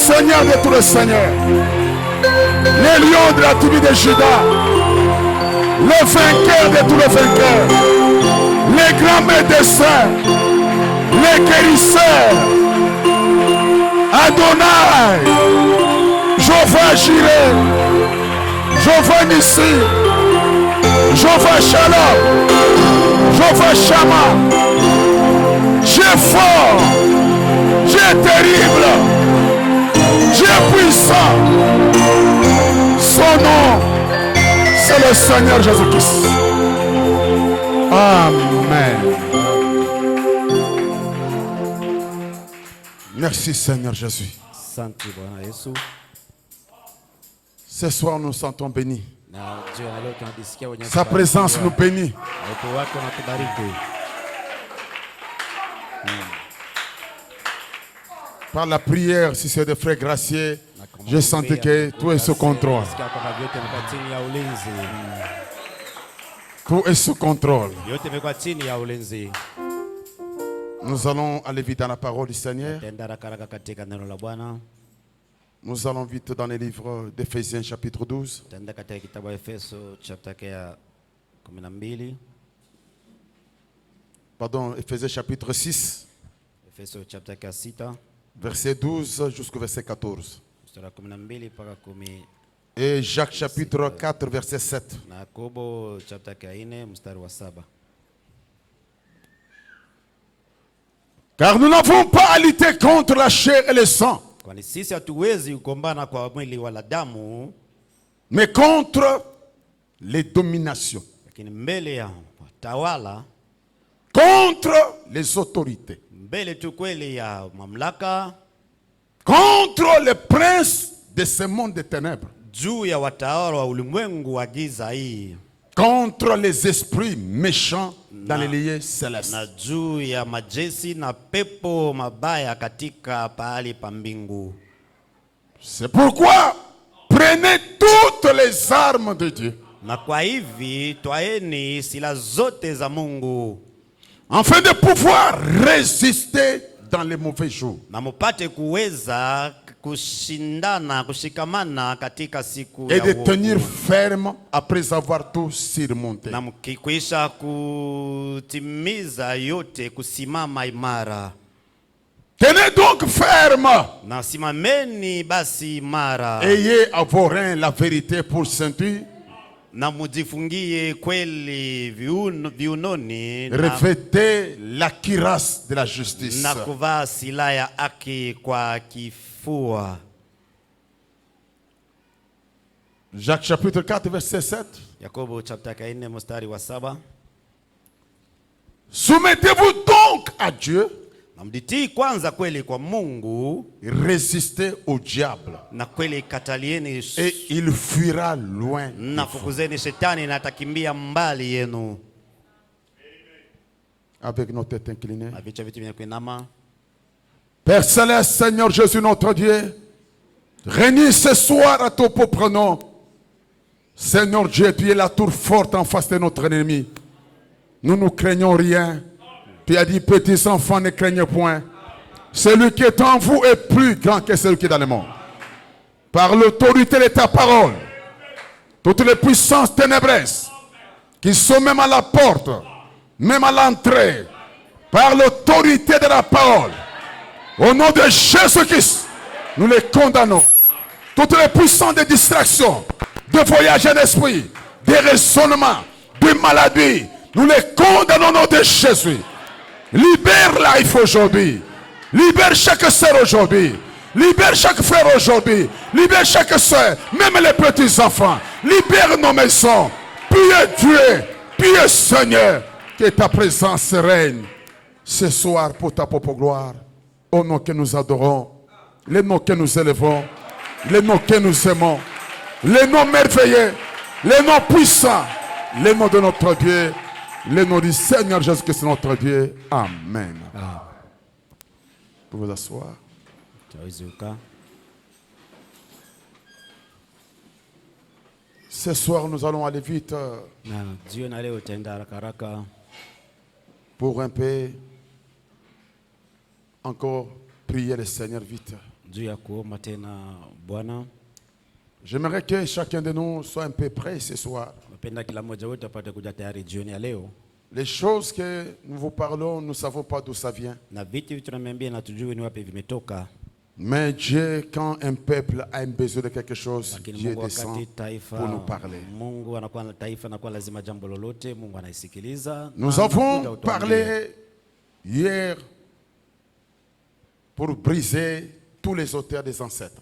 Seigneur de tous les seigneurs, le lion de la tribu de Juda, le vainqueur de tous les vainqueurs, les grands médecins, les guérisseurs, Adonai, Jéhovah Jireh, Jéhovah Nissi, Jéhovah Shalom, Jéhovah Shammah, Dieu fort, Dieu terrible, Dieu puissant. Son nom, c'est le Seigneur Jésus-Christ. Amen. Merci Seigneur Jésus. Ce soir nous nous sentons bénis. Sa présence nous bénit. Par la prière, si c'est des frères gracieux, je sentais que tout est sous contrôle. Tout est sous contrôle. Nous allons aller vite dans la parole du Seigneur. Nous allons vite dans les livres d'Éphésiens chapitre 12. Pardon, Éphésiens chapitre 6. Verset 12 jusqu'au verset 14. Et Jacques chapitre 4 verset 7. Car nous n'avons pas à lutter contre la chair et le sang, mais contre les dominations, contre les autorités, contre les princes de ce monde de ténèbres, contre les esprits méchants dans les lieux célestes. C'est pourquoi prenez toutes les armes de Dieu, afin de pouvoir résister dans les mauvais jours. Et de tenir ferme après avoir tout surmonté. Tenez donc ferme. Ayez à vos reins la vérité pour ceinture. Revêtez la cuirasse de la justice. Jacques chapitre 4 verset 7. Soumettez-vous donc à Dieu. Résistez au diable et il fuira loin. Avec nos têtes inclinées. Père Céleste, Seigneur Jésus notre Dieu, réunis ce soir à ton propre nom. Seigneur Dieu, tu es la tour forte en face de notre ennemi. Nous ne craignons rien. Tu as dit, petits enfants, ne craignez point. Celui qui est en vous est plus grand que celui qui est dans le monde. Par l'autorité de ta parole, toutes les puissances ténébreuses qui sont même à la porte, même à l'entrée, par l'autorité de la parole, au nom de Jésus-Christ, nous les condamnons. Toutes les puissances de distraction, de voyage en esprit, de raisonnement, de maladie, nous les condamnons au nom de Jésus. Libère la life aujourd'hui. Libère chaque sœur aujourd'hui. Libère chaque frère aujourd'hui. Libère chaque sœur, même les petits enfants. Libère nos maisons. Priez Dieu, priez Seigneur, que ta présence règne ce soir pour ta propre gloire. Au nom que nous adorons, les noms que nous élevons, les noms que nous aimons, les noms merveilleux, les noms puissants, les noms de notre Dieu. Le nom du Seigneur Jésus-Christ, notre Dieu. Amen. Vous vous asseoir. Ce soir, nous allons aller vite pour un peu encore prier le Seigneur vite. J'aimerais que chacun de nous soit un peu prêt ce soir. Les choses que nous vous parlons, nous ne savons pas d'où ça vient. Mais Dieu, quand un peuple a un besoin de quelque chose, Dieu descend pour nous parler. Nous avons parlé hier pour briser tous les auteurs des ancêtres.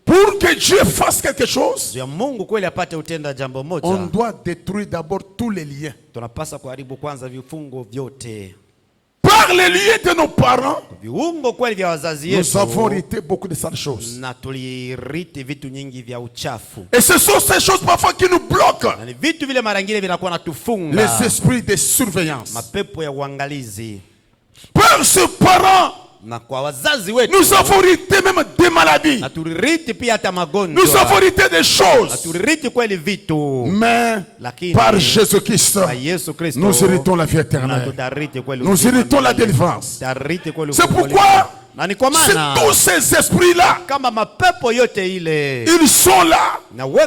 Pour que Dieu fasse quelque chose, on doit détruire d'abord tous les liens. Par les liens de nos parents, nous avons hérité beaucoup de sales choses. Et ce sont ces choses parfois qui nous bloquent. Les esprits de surveillance. Par ce parent, nous avons hérité même des maladies. Nous avons hérité des choses. Mais par Jésus-Christ, nous héritons la vie éternelle. Nous héritons la délivrance. C'est pourquoi tous ces esprits-là, ils sont là.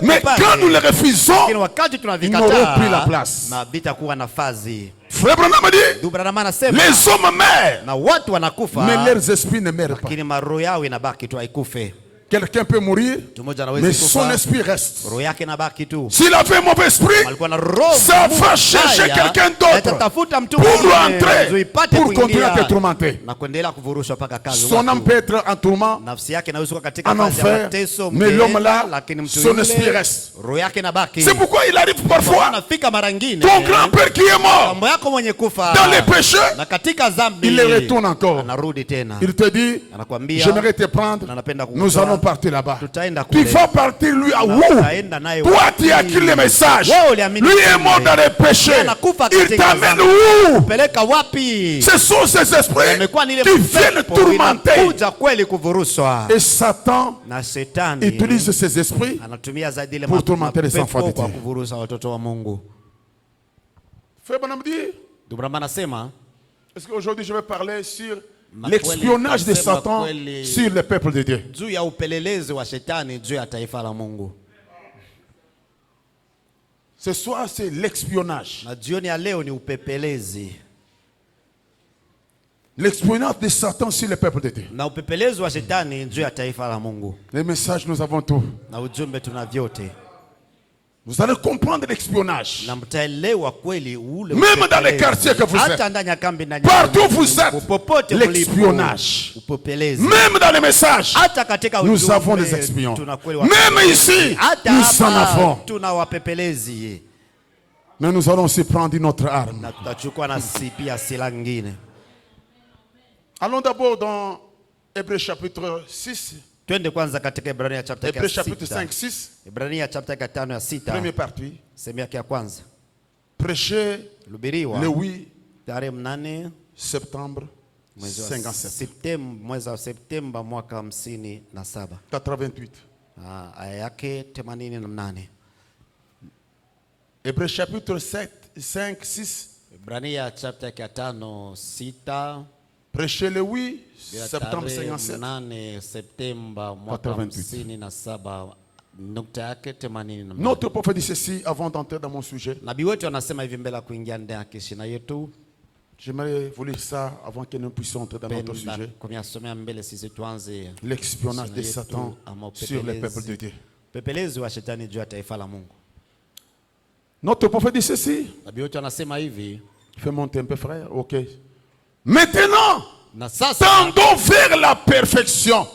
Mais quand nous les refusons, ils n'auront plus la place. Frère Branham dit, les hommes meurent, mais leurs esprits ne meurent pas. Quelqu'un peut mourir, mais son esprit reste. S'il avait un mauvais esprit, ça va chercher quelqu'un d'autre pour rentrer, pour continuer à te tourmenter. Son âme peut être en tourment, en enfer, mais l'homme là, son esprit reste. C'est pourquoi il arrive parfois, ton grand-père qui est mort dans les péchés, il les retourne encore. Il te dit, j'aimerais te prendre, nous allons partir là-bas. Tu vas partir lui à où? Toi tu as écrit le message. Lui est mort dans les péchés. Il t'amène où? Ce sont ces esprits qui viennent tourmenter. Et Satan utilise ces esprits pour tourmenter les enfants de Dieu. Frère Branham dit, est-ce qu'aujourd'hui je vais parler sur l'espionnage de Satan sur le peuple de Dieu? Ce soir, c'est l'espionnage. L'espionnage de Satan sur le peuple de Dieu. Les messages, nous avons tout. Vous allez comprendre l'espionnage. Même dans les quartiers que vous êtes, partout où vous êtes, l'espionnage. Même dans les messages, nous avons des espions. Même ici, nous en avons. Mais nous allons aussi prendre une autre arme. Allons d'abord dans Hébreux chapitre 6. Twende kwanza katika Ibrania chapter 5:6. Ibrania chapter 5 ya 6. Première partie. Sehemu yake ya kwanza. Prêcher le 8 tarehe 8 septembre 57. Mwezi wa Septemba mwaka 57. 88. Aya yake 88. Hébreux chapitre 5:6. Ibrania chapter 5 6. Prêcher le 8 septembre 57. 8 Septemba mwaka 57. Nukta yake 88. Notre prophète dit ceci avant d'entrer dans mon sujet. Nabii wetu anasema hivi mbele kuingia ndani ya kishina yetu. J'aimerais vous lire ça avant que nous puissions entrer dans notre sujet. L'espionnage de Satan sur le peuple de Dieu. Notre prophète dit ceci. Fais monter un peu, frère. Ok. Maintenant, tendons vers la perfection.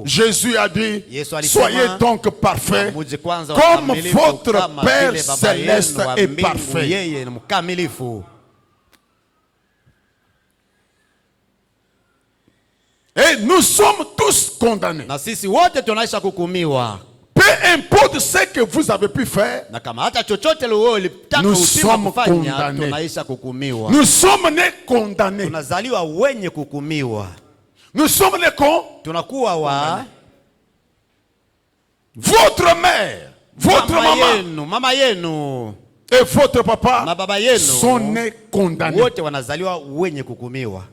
Jésus a dit, soyez donc parfaits comme votre Père céleste est parfait. Et nous sommes tous condamnés. Peu importe ce que vous avez pu faire, nous sommes condamnés. Nous sommes nés condamnés. Nous sommes nés condamnés. Votre mère, votre maman et votre na papa baba yenu sont nés condamnés. wote wanazaliwa wenye kuhukumiwa.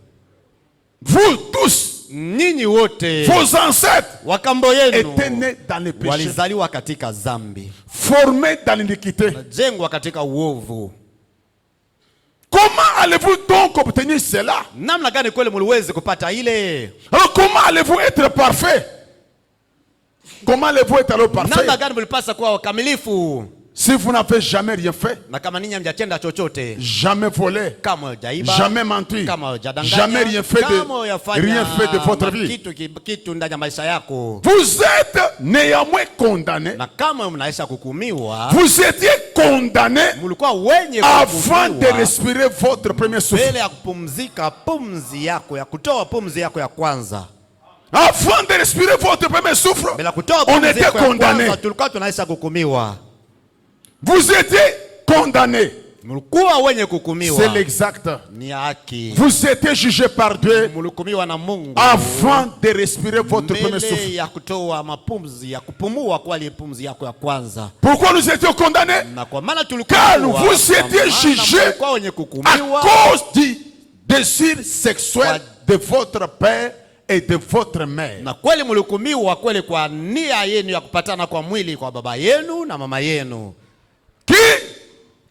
Vous tous, Ninyi wote vos ancêtres, wakambo yenu étaient nés dans les péchés, walizaliwa katika dhambi, formés dans l'iniquité. jengwa katika uovu. Comment allez-vous donc obtenir cela? Namna gani kweli mliweze kupata ile? Alors comment allez-vous être parfait? Comment allez-vous être alors parfait? Namna gani mlipasa kuwa wakamilifu? Si vous n'avez jamais rien fait, Na kama ninyi hamjatenda chochote, jamais volé, kama hujaiba, jamais menti, kama hujadanganya, jamais rien fait kama hujafanya rien fait de votre vie, kitu ndani ya maisha yako, vous êtes néanmoins condamné. na kama mnaisha kuhukumiwa, Vous étiez condamné mlikuwa wenye avant de kuhukumiwa respirer votre premier souffle. mbele ya kupumzika pumzi yako ya kutoa pumzi yako ya kwanza. Avant de respirer votre premier souffle, Bila kutoa on pumzi était yako ya condamné. kwanza tulikuwa tunaisha kuhukumiwa. Vous étiez condamné. Mlikuwa wenye C'est kuhukumiwa, l'exact. ni haki. Vous étiez jugé par Dieu Mlihukumiwa na Mungu avant de respirer votre premier mbele souffle. ya kutoa mapumzi ya kupumua kwa ile pumzi yako ya kwanza. Pourquoi nous étions condamnés? Na kwa maana Car tulikuwa vous étiez jugés wenye à kuhukumiwa cause du désir sexuel de votre père et de votre mère. na kweli mlihukumiwa kweli kwa nia yenu ya kupatana kwa mwili kwa baba yenu na mama yenu. Qui,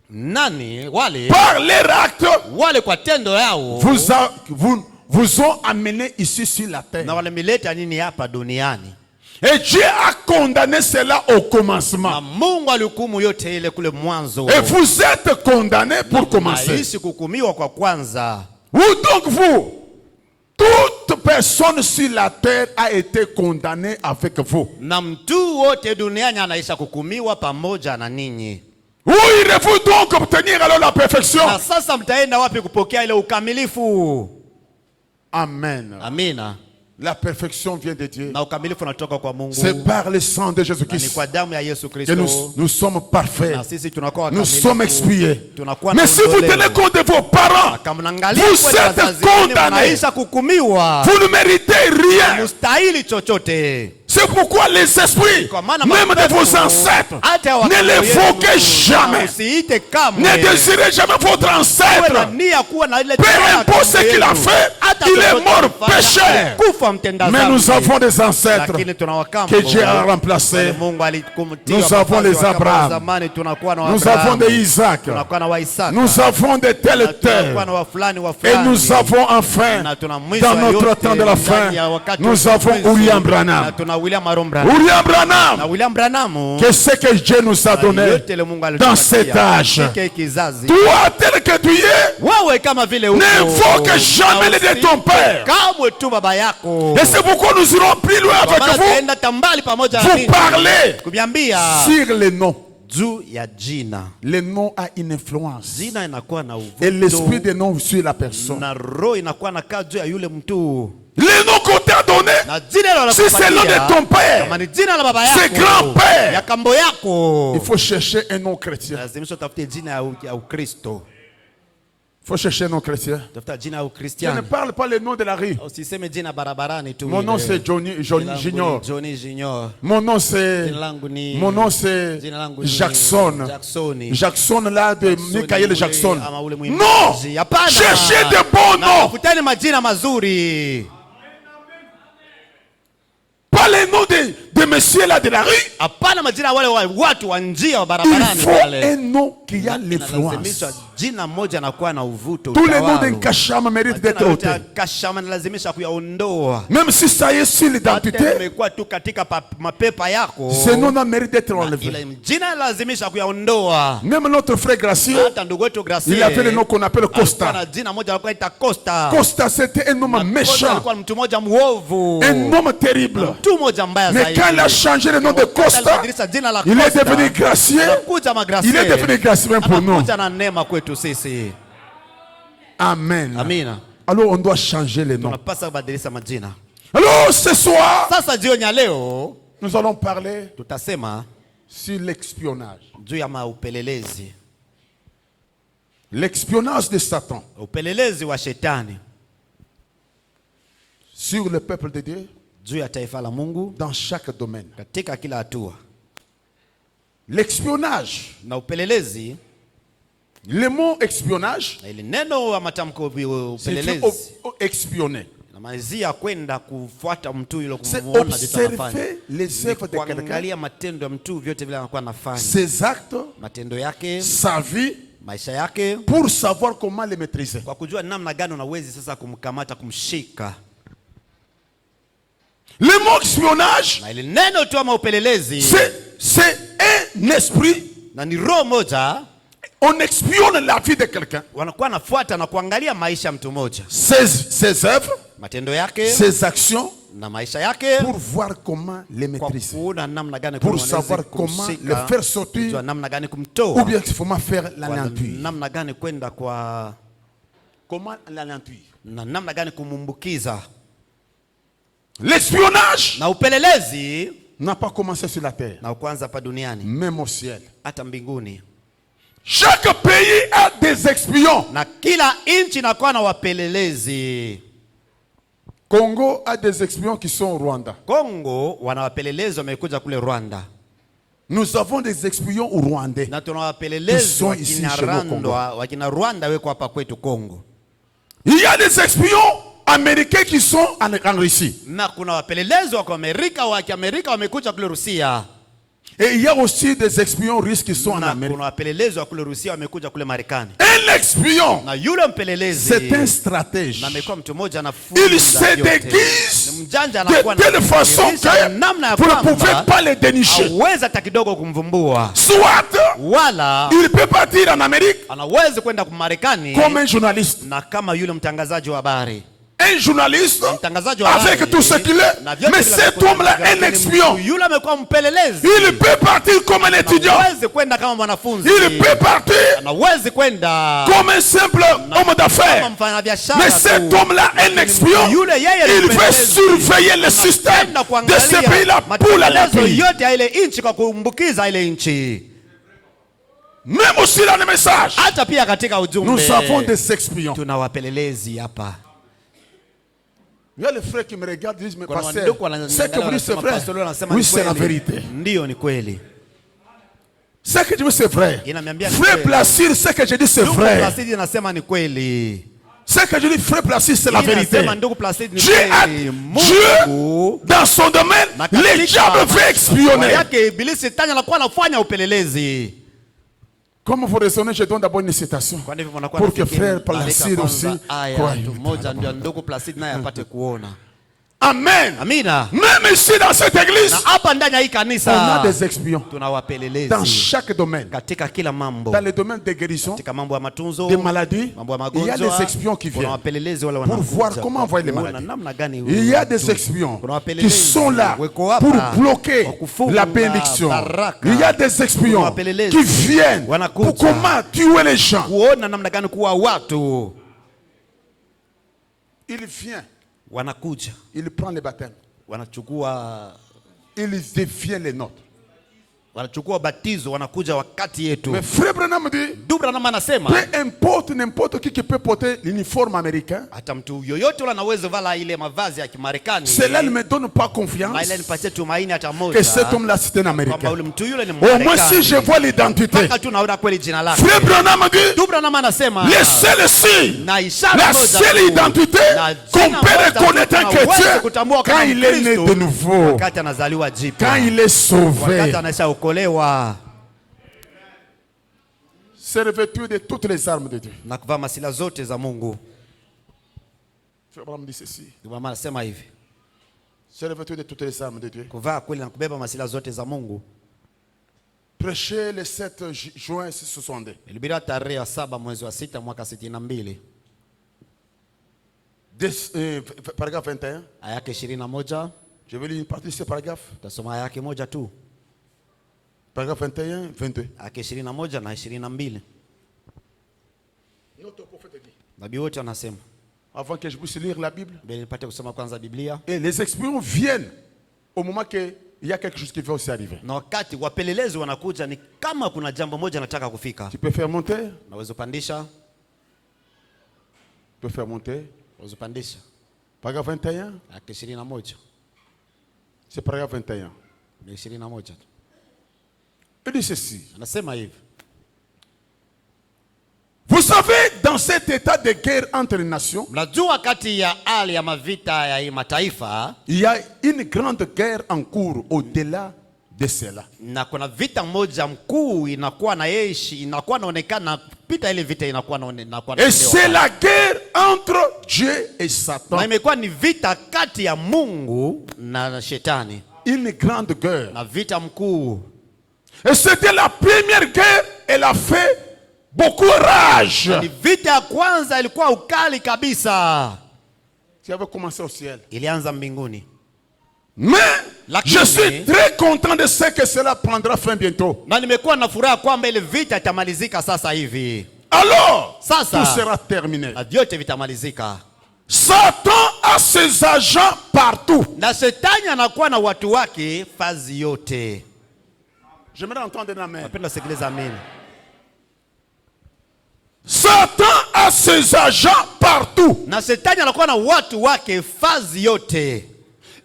Nani wale par leur acte, wale kwa tendo yao vous ont amené ici sur la terre. na wale mileta nini hapa duniani. Et Dieu a condamné cela au Na commencement. Mungu alihukumu yote ile kule mwanzo. Et vous êtes condamnés pour commencer. Naishi kuhukumiwa kwa kwanza. Ou donc vous, toute personne sur la terre a été condamnée avec vous. Na mtu wote duniani anaisha kuhukumiwa pamoja na ninyi. Où irez-vous donc obtenir alors la perfection? Na sasa mtaenda wapi kupokea ile ukamilifu? Amen. Amina. La perfection vient de Dieu. Na ukamilifu unatoka kwa Mungu. C'est par le sang de Na ni Jésus-Christ kwa damu ya Yesu que Kristo. nous sommes parfaits. Na sisi tunakuwa Nous wakamilifu. sommes expiés. Tunakuwa na Mais si vous ondoleo. tenez compte de vos parents, Kama mnaangalia vous kwa êtes wazazi wenu, condamnés. mnaisha kuhukumiwa. Vous ne méritez rien. Mustahili chochote. C'est pourquoi les esprits, Kwa maana même de mapepo, vos ancêtres, hata ne wakati l'évoquez wenu, jamais. usiite kamwe. Ne désirez jamais votre Uwe na ancêtre. nia kuwa na ile Peu tamaa importe ce kamwe qu'il a yenu. fait, Hata il est chochote mort alifanya, pécheur. alikufa mtenda Mais dhambi. nous avons des ancêtres Lakini tuna wakambo. que Dieu a remplacés. Wale Mungu alikumtia Nous avons wafazi les wa kama Abraham. zamani, tunakuwa na Nous Abraham. avons des Isaac. Tunakuwa na Waisaka. Nous avons des tels et Tunakuwa na tels. wa fulani wa Et fulani. nous avons enfin, Na tuna mwisho dans wa notre yote, temps de la fin, ndani ya wakati nous wa avons mwisho. William Na Branham. tuna William Aaron Branham. William Na Branham, William Branham. que ce que Dieu nous a donné Yote ile Mungu dans alitupatia. cet âge. Hiki kizazi. Toi, tel que tu es, Wewe kama vile uko. n'invoque jamais le de ton père. Kamwe tu baba yako. Et c'est pourquoi nous irons plus loin Kwa avec maana vous. tutaenda tambali pamoja na Vous ninyi. parlez Kumiambia sur les noms. juu ya jina. Le nom a une influence. Jina inakuwa na Et l'esprit uvuto des noms sur la personne. na roho inakuwa na kaa juu ya yule mtu. Les noms qu'on t'a donné, Na jina la si c'est le nom de ton père, kama ni jina la baba yako, c'est grand-père. ya kambo yako, il faut chercher un nom chrétien. lazimisha utafute jina ya Ukristo. Il faut chercher un nom chrétien. Tafuta jina ya Je ne Ukristiano. parle pas le nom de la rue. Usiseme jina barabarani tu. Mon nom ile. c'est Johnny Jina langu Junior. ni Johnny Junior. Mon nom c'est Jina langu ni c'est jina langu ni Jackson. Jacksoni. Jackson là de Michael Ule Jackson. ama ule Non! mwimbaji. Hapana. Cherchez de bons Na noms. tafuteni majina mazuri. Pas les noms de messieurs là de la rue. Hapana majina wale watu wa njia wa Il barabarani faut wale. un nom qui a l'influence. Inalazimisha jina moja na kuwa na uvuto. Tous les noms utawala. d'un kacham méritent d'être Majina yote ya ôtés. kashama inalazimisha kuyaondoa. Même si ça y est sur Hata l'identité, imekuwa tu katika mapepa yako. ce nom n'a mérite d'être Ile enlevé. jina inalazimisha kuyaondoa. Même notre frère Gracieux, Hata ndugu wetu Gracie. il avait le nom qu'on appelle alikuwa Costa. na jina moja alikuwa anaita Costa. Costa, c'était un homme Costa méchant, alikuwa mtu mmoja muovu. un homme terrible. Mtu mmoja mbaya Mais zaidi. quand il a changé le nom de Wakati Costa, alibadilisha jina la il est Costa, devenu gracieux. anakuja magracie. Il est devenu gracieux même pour nous. Anakuja na neema kwetu sisi. Amen. Amina. Alors on doit changer les noms. Tunapaswa kubadilisha majina. Alors ce soir, Sasa jioni ya leo nous allons parler tutasema sur l'espionnage. juu ya maupelelezi. L'espionnage de Satan Upelelezi wa shetani sur le peuple de Dieu juu ya taifa la Mungu dans chaque domaine. katika kila hatua. L'espionnage Na upelelezi Le mot espionnage, Na ile neno wa matamko c'est upelelezi espionner. inamalizia kwenda kufuata mtu yule, C'est kumuona vitu anafanya, observer les œuvres de quelqu'un, kuangalia matendo ya mtu vyote vile anakuwa anafanya, ses actes, matendo yake, sa vie, maisha yake, pour savoir comment les maîtriser. kwa kujua namna gani unawezi sasa kumkamata, kumshika. Le mot espionnage, Na ile neno tu ama upelelezi c'est un esprit. na ni roho moja, On espionne la vie de quelqu'un, wanakuwa nafuata na kuangalia maisha ya mtu mmoja, ses œuvres, matendo yake ses actions, na maisha yake, pour voir comment les kwa maîtriser. kuona namna gani Pour wanaweza savoir comment kumshika, le faire sortir, kujua namna gani ou kumtoa, bien comment faire kwa l'anéantir. namna gani kwenda kwa, Comment l'anéantir. na namna gani kumumbukiza. L'espionnage Na upelelezi n'a pas commencé sur la terre, na kwanza hapa duniani, même au ciel. hata mbinguni. Chaque pays a des espions. Na kila nchi inakuwa na wapelelezi. Congo a des espions qui sont au Rwanda. Kongo wana wapelelezi wamekuja kule Rwanda, Nous avons des espions au Rwandais. na tuna wapelelezi Ils sont ici chez nous, wakina Rwanda weko hapa kwetu Kongo, Il y a des espions américains qui sont en Russie. na kuna wapelelezi wa Kiamerika wamekuja kule Rusia, Et il y a aussi des espions russes qui sont en na Amérique. kuna wapelelezi wa kule Rusia wamekuja kule Marekani. Un espion, Na yule mpelelezi c'est un stratège. na amekuwa mtu mmoja na Il se déguise mjanja, anakuwa de telle façon que vous ne pouvez pas le dénicher. hawezi hata kidogo kumvumbua, Soit wala il peut partir en Amérique anawezi kwenda Marekani comme un journaliste. na kama yule mtangazaji wa habari, Un journaliste mtangazaji wa habari avec tout ce qu'il est. na vyote Mais vile cet amekuwa homme-là est un lakini espion. mtu yule amekuwa mpelelezi, Il peut partir comme un étudiant. anawezi kwenda kama mwanafunzi, Il peut partir anawezi kwenda comme un simple homme kama d'affaires. mfanyabiashara Mais tu. cet homme-là est un espion. Yule yeye ni Il veut mpelelezi. surveiller le système Anapenda de kuangalia ce pays-là pour matengenezo l'appui. yote ya ile nchi kwa kumbukiza ile nchi. Même aussi dans les messages, Hata pia katika ujumbe nous avons des espions. tuna wapelelezi hapa. Il y a les frères qui me regardent et disent, mais Kuna pasteur, wandugu wananiangalia ce que vous dites c'est wanasema, vrai. pastor leo anasema Oui, ni c'est la kweli. vérité. Ndiyo, ni kweli. Ce que je dis c'est vrai. Inaniambia ni Frère kweli. Placide, ce que je dis c'est Ndugu vrai. Placide anasema ni kweli. Ce que je dis, frère Placide, c'est la vérité. Inasema ndugu Placide ni Dieu, kweli. Mungu dans son domaine, na les katika diables veulent kwa espionner. yake ibilisi tanya anakuwa anafanya upelelezi. Comme vous raisonnez, je donne d'abord une citation. Kwa hivyo mnakuwa Pour que nafikiri frère Placide kwanza aussi aya croie. tu moja ndio ndugu Placide naye apate kuona. Amen. Amina. Même ici dans cette église, Na hapa ndani ya hii on a kanisa des espions tuna dans wapelelezi chaque domaine. katika kila mambo, Dans le domaine des guérisons, katika mambo ya matunzo, des maladies, mambo ya il y a magonjwa. des espions qui Kuna viennent wapelelezi wale pour wanakuja voir comment kwa envoyer les kuona maladies. namna gani Il y a huyu des mtu. espions Kuna qui wapelelezi sont là weko hapa pour bloquer kwa kufunga la bénédiction. baraka. Il y a des Kuna espions wapelelezi qui viennent wanakuja pour comment tuer les gens. kuona namna gani kuwa watu. Il vient, Wanakuja il prend le baptême, wanachukua il devient les nôtres. batizo, wanakuja wakati yetu. Mais frère Branham dit, Dubra nama anasema peu importe n'importe qui peut porter l'uniforme américain, hata mtu yoyote ule anaweza vala ile mavazi ya Kimarekani, cela ne me donne pas na confiance ile nipatie tumaini hata que moja cet homme-là c'est un kwamba américain. ule mtu yule ni Au moins si je Mmarekani. vois l'identité. Mpaka tu naona kweli jina lake. Frère Branham dit, Dubra nama anasema le seul signe, na ishara la moja seule tu, identité na qu'on jina peut moja tu reconnaître un tunaweza chrétien kutambua quand kama il est né Mkristo, de nouveau, wakati anazaliwa jipya, quand il est sauvé, wakati anashaokolewa c'est revêtu de toutes les armes de Dieu. na kuvaa masila zote za Mungu. Frère Branham dit ceci, Ndio maana anasema hivi, c'est revêtu de toutes les armes de Dieu. kuvaa kweli na kubeba masila zote za Mungu. Prêcher le 7 juin 62. Ilibidi tarehe ya 7 mwezi wa 6 mwaka 62, Paragraphe 21. aya yake 21. Je vais lire une partie de ce paragraphe. Tutasoma aya yake moja tu, Paragraphe 21, 22. aya yake 21 na 22. Notre prophète dit, Nabii wote wanasema, avant que je puisse lire la Bible, mbele nipate kusoma kwanza Biblia, et les espions viennent au moment qu'il y a quelque chose qui va aussi arriver. na wakati wapelelezi wanakuja ni kama kuna jambo moja nataka kufika. Tu peux faire monter, Naweza pandisha, tu peux faire monter. naweza pandisha. Paragraphe 21, Aya yake 21, c'est paragraphe 21. ni 21 tu. Il dit ceci, Anasema hivi, savez, dans cet état de guerre entre les nations, Mnajua kati ya hali ya mavita ya hii mataifa, il y a une grande guerre en cours au-delà de cela. na kuna vita moja mkuu inakuwa na yeshi, inakuwa naonekana pita ile vita inakuwa Et c'est la guerre entre Dieu et Satan. na imekuwa ni vita kati ya Mungu na shetani, Une grande guerre. na vita mkuu. Et c'était la première guerre, elle a fait beaucoup rage. Ni vita ya kwanza ilikuwa ukali kabisa, Tu avais commencé au ciel. ilianza mbinguni. Mais Lakini, je suis très content de ce que cela prendra fin bientôt. Na nimekuwa na furaha kwamba ile vita itamalizika sasa hivi. Alors, Sasa, tout sera terminé. na vyote vitamalizika. Satan a ses agents partout. Na shetani anakuwa na watu wake fazi yote. J'aimerais entendre un amen. Napenda sikiliza amen. Satan a ses agents partout. Na shetani anakuwa na watu wake fazi yote.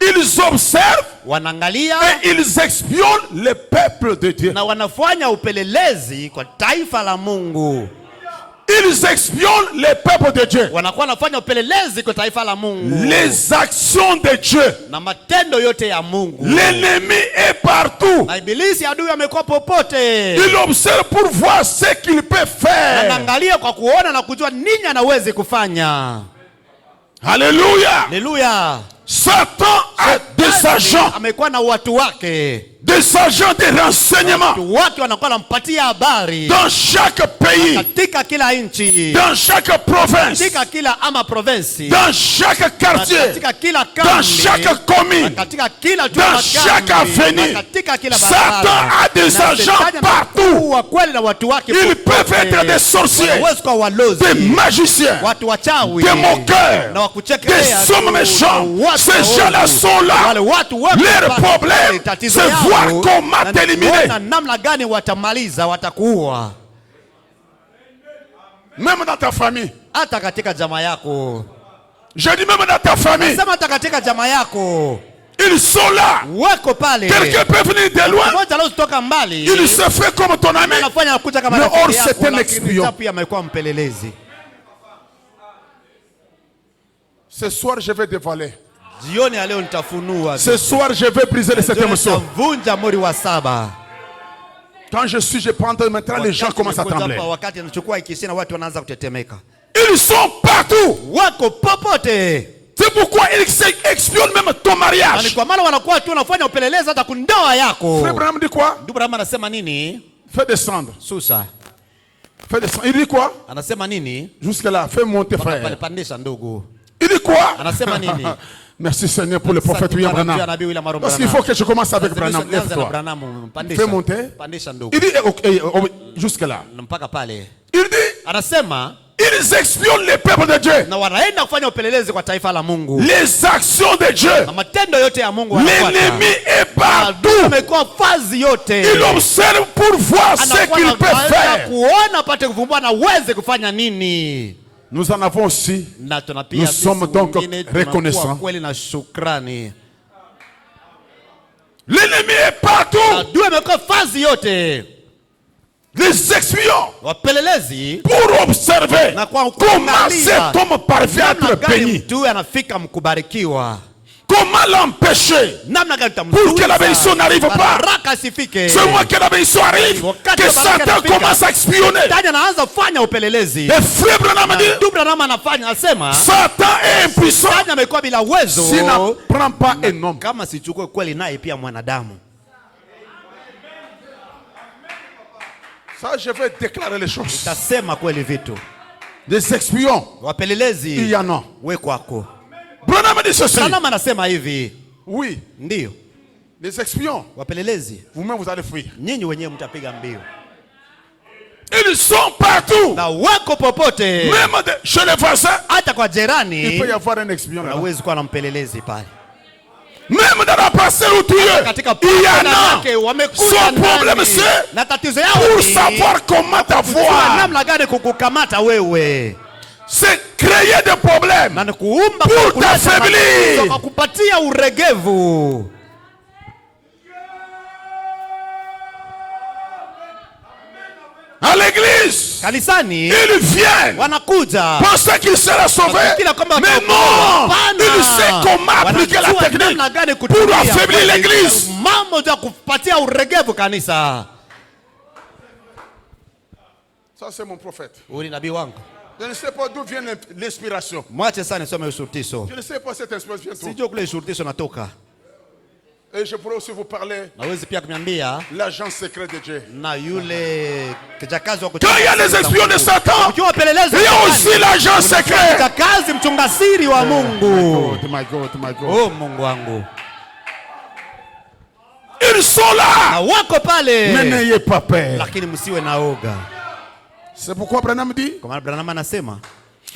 Ils observent Wanaangalia et ils espionnent le peuple de Dieu. na wanafanya upelelezi kwa taifa la Mungu. Ils espionnent le peuple de Dieu. Wanakuwa wanafanya upelelezi kwa taifa la Mungu. Les actions de Dieu. Na matendo yote ya Mungu. L'ennemi est partout. Na ibilisi adui amekuwa popote. Il observe pour voir ce qu'il peut faire. Anaangalia kwa kuona na kujua nini anaweza kufanya. Alléluia. Haleluya. Satan a des agents. Amekuwa na watu wake. Des agents de renseignement. Watu wake wanakuwa wanampatia habari. Dans chaque pays. Katika kila nchi. Dans chaque province. Katika kila ama province. Dans chaque quartier. Katika kila kambi. Dans chaque commune. Katika kila dans chaque avenue. katika kila Satan a des agents partout. Wa kweli na watu wake. Ils peuvent être des sorciers, Wanaweza kuwa walozi, des magiciens, watu wachawi, des moqueurs, na wakuchekelea, des hommes méchants. watu Ces gens-là waovu. sont là. Wale watu wote Leur basi, problème, tatizo c'est yao, voir comment na t'éliminer. kuona namna gani watamaliza, watakuua. Même dans ta famille. Hata katika jamaa yako. Je dis même dans ta famille. Sema hata katika jamaa yako. Ils sont là. Wako pale. Quelqu'un peut venir de loin. Mmoja leo kutoka mbali. Il se fait comme ton ami. Anafanya kuja kama Mais or, rafiki yako, c'est un lakini espion. pia amekuwa mpelelezi. Ce soir, je vais dévaler. Jioni ya leo nitafunua. Ce soir, je vais briser les sept morceaux. Nitavunja mori wa saba. Quand je prends maintenant, les gens commencent à trembler. Wakati anachukua ikisina watu wanaanza kutetemeka. Ils sont partout. Wako popote. C'est pourquoi ils espionnent même ton mariage. Ni kwa maana wanakuwa tu wanafanya upelelezi hata kundoa yako. Frère Branham dit quoi? Ndugu Branham anasema nini? Fais descendre. Susa. Fais descendre. Il dit quoi? Anasema nini? Jusque là, fais monter frère. Palipandisha ndugu. Il dit quoi? Anasema nini? Merci Seigneur pour le prophète William Branham. Parce qu'il faut que je commence avec Branham. Lève-toi. Fais monter. Il dit jusque là. Mpaka pale. Il dit anasema ils espionnent les peuples de Dieu. Na wanaenda kufanya upelelezi kwa taifa la Mungu. Les actions de Dieu. Na matendo yote ya Mungu wanafuata. L'ennemi est partout. Amekuwa fazi yote. Il observe pour voir ce qu'il peut faire. Kuona pate kuvumbua na uweze kufanya nini. Nous en avons aussi. Na tunapia Nous sommes donc reconnaissants. Kweli na shukrani. L'ennemi est partout. Adui amekuwa fazi yote. Les espions wapelelezi pour observer na kwa comment cet homme parvient à être béni. Mtu anafika mkubarikiwa. Comment l'empêcher pour que la bénédiction n'arrive pas? C'est moi que la bénédiction arrive, que Satan commence à espionner. Et frère Branham dit, Satan est impuissant s'il n'apprend pas un homme. Ça, je vais déclarer les choses. Des espions, il y en a. Branham dit ceci. Oui. Ndio. Les espions. Wapelelezi. Vous-même vous allez fuir. Nyinyi wenyewe mtapiga mbio. Ils sont partout. Na wako popote. Même chez les voisins. Hata kwa jirani. Il peut y avoir un espion là. Hawezi kuwa na mpelelezi pale. Même dans la parcelle où tu es, il y en a. Son problème c'est pour savoir comment t'avoir. C'est créer des problèmes pour t'affaiblir. à l'église, kanisani, ils viennent wanakuja penser qu'ils seront sauvés, mais non, ils savent comment appliquer la technique pour affaiblir l'église. Mambo ya kupatia uregevu kanisa. Ça c'est mon prophète. Huyu ni nabii wangu. Je ne sais pas d'où vient l'inspiration. Mwache sana nisome ushurtisho. Je ne sais pas cette inspiration vient d'où. Sijui kule ushurtisho natoka. Et je pourrais aussi vous parler Nawezi pia kuniambia l'agent secret de Dieu. na yule kijakazi wa Quand il y a les espions de Satan, ukiwa pelelezi, il y a aussi l'agent secret. kijakazi mchunga siri wa Mungu. My God, my God. Oh Mungu wangu. Ils sont là. Na wako pale. Mais n'ayez pas peur. Lakini msiwe na oga. C'est pourquoi Branham dit, Kwa maana Branham anasema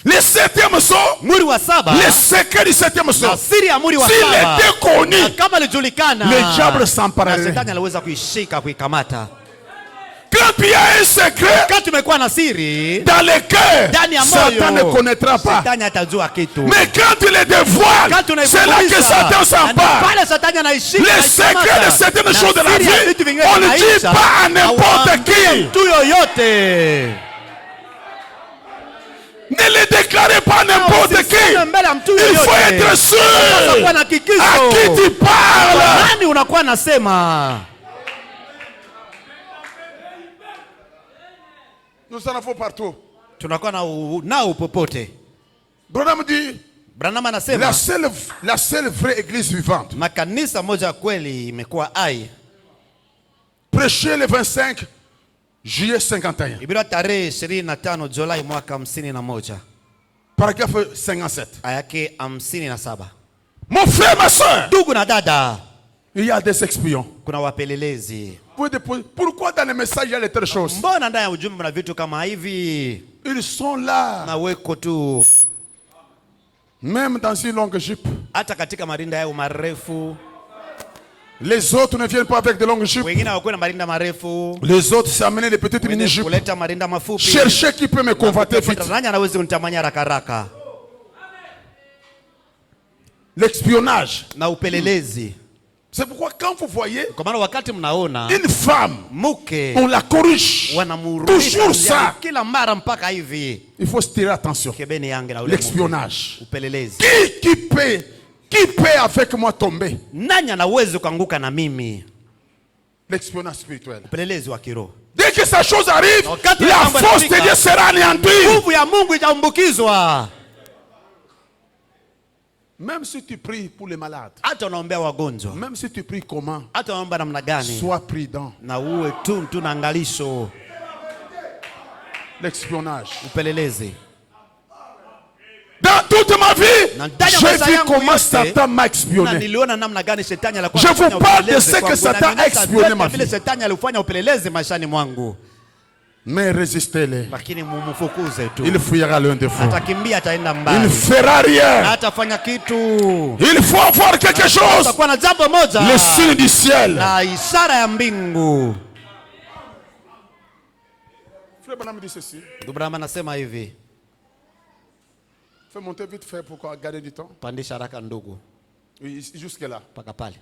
le septième saut, muri wa saba, le secret du septième saut, na siri ya muri wa s'il saba, était connu, na kama lijulikana, le diable na s'emparerait. shetani anaweza kuishika kuikamata. Quand il y a un secret Kama tumekuwa na siri dans le cœur, ndani ya Satan ne moyo, connaîtra pas. shetani atajua kitu. Mais quand il les dévoile, Quand c'est là que Satan s'empare. pale shetani anaishika, Les secrets de certaines choses de la vie, on ne dit pas à n'importe qui. mtu yoyote. Ne les déclarez pas à n'importe qui. Il faut être sûr à qui tu parles. Nani unakuwa nasema? Nous en avons partout. Tunakuwa nao popote. Branham dit, Branham anasema la seule vraie église vivante, makanisa moja kweli imekuwa hai. prêché le 25 juillet 51. Ibira tarehe 25 Julai mwaka 51. Paragraphe 57. Ayake 57. Mon frère, ma soeur, Ndugu na dada, il y a des espions. kuna wapelelezi. Pourquoi dans les messages il y a les telles choses? Mbona ndani ya ujumbe na vitu kama hivi? Ils sont là. Na weko tu. Même dans une longue jupe. Hata katika marinda yao marefu. Les autres ne viennent pas avec de longues jupes. Wengine hawakuwa na marinda marefu. Les autres s'amenaient des petites mini-jupes. Kuleta marinda mafupi. Cherchez qui peut me convoiter vite. Nani anaweza kunitamania haraka haraka? L'espionnage. Na upelelezi. C'est pourquoi quand vous voyez Kwa maana wakati mnaona une femme, mke on la corrige. Toujours ça. Kila mara mpaka hivi. Il faut se tirer attention. Kebeni yange na ule L'espionnage. upelelezi. Qui peut avec moi tomber? Nani anaweza kuanguka na mimi? L'espionnage spirituel. Upelelezi wa kiroho. Dès que cette chose arrive, Wakati la mambo force de yanafika, Dieu sera anéantie. Nguvu ya Mungu itaumbukizwa. Même si tu pries pour les malades, Hata unaombea wagonjwa, même si tu pries comment, hata unaomba namna gani, sois prudent. na uwe tu na angalisho. L'espionnage. Upelelezi. Dans toute ma vie, j'ai vu comment Satan m'a Na espionné. niliona namna gani shetani alikuwa Je vous anafanya parle de upelelezi ce que kwangu. Satan Na a espionné ma vile vie. shetani alifanya upelelezi maishani mwangu. Mais résistez-les. Lakini mumfukuze tu. Il fuira l'un de vous. Atakimbia, ataenda Il mbali. ne fera rien. Hatafanya kitu. Il faut avoir quelque chose. Atakuwa na jambo moja. Le signe du ciel. Na ishara ya mbingu. Frère Branham dit ceci. Ndugu Branham anasema hivi. Fais monter vite fait pour garder du temps. Pandisha haraka ndugu. Oui, jusque là. Paka pale.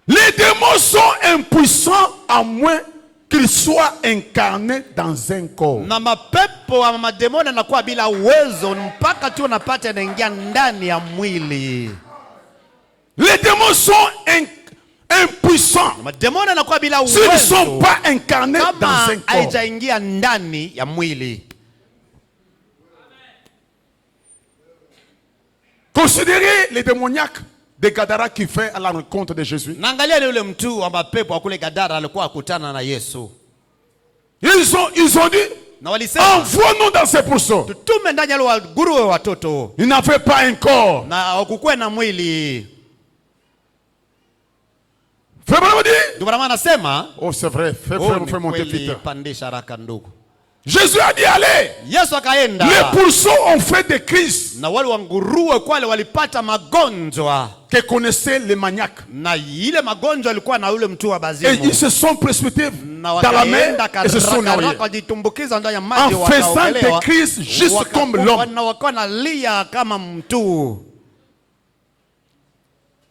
Les démons sont impuissants à moins qu'ils soient incarnés dans un corps. Na mapepo wa mademoni yanakuwa bila uwezo mpaka tu unapata inaingia ndani ya mwili. Les démons sont impuissants Mademoni yanakuwa bila s'ils ne uwezo sont pas incarnés dans kama un corps. haijaingia ndani ya mwili. Considérez les démoniaques de Gadara qui fait à la rencontre de Jésus. Naangalia ni yule mtu wa mapepo wa kule Gadara alikuwa akutana na Yesu. Ils ont dit, Na walisema envoie-nous dans ces pourceaux. tutume ndani ya nguruwe watoto. Ils n'avaient pas un corps. Na hakukuwa na mwili. Frère Branham dit, Ndugu Branham anasema, oh c'est vrai, fais monter vite. Pandisha haraka ndugu. Jésus a dit allez. Yesu akaenda. Les pourceaux ont fait des crises Na wale wa nguruwe kwale walipata magonjwa. que connaissaient les maniaques. Na ile magonjwa alikuwa na yule mtu wa Et bazimu. ils se sont précipités Na dans la mer wakaenda et se sont noyés. wakajitumbukiza ndani ya maji En faisant wakaokolewa. des crises juste comme l'homme. Na wakawa nalia kama mtu.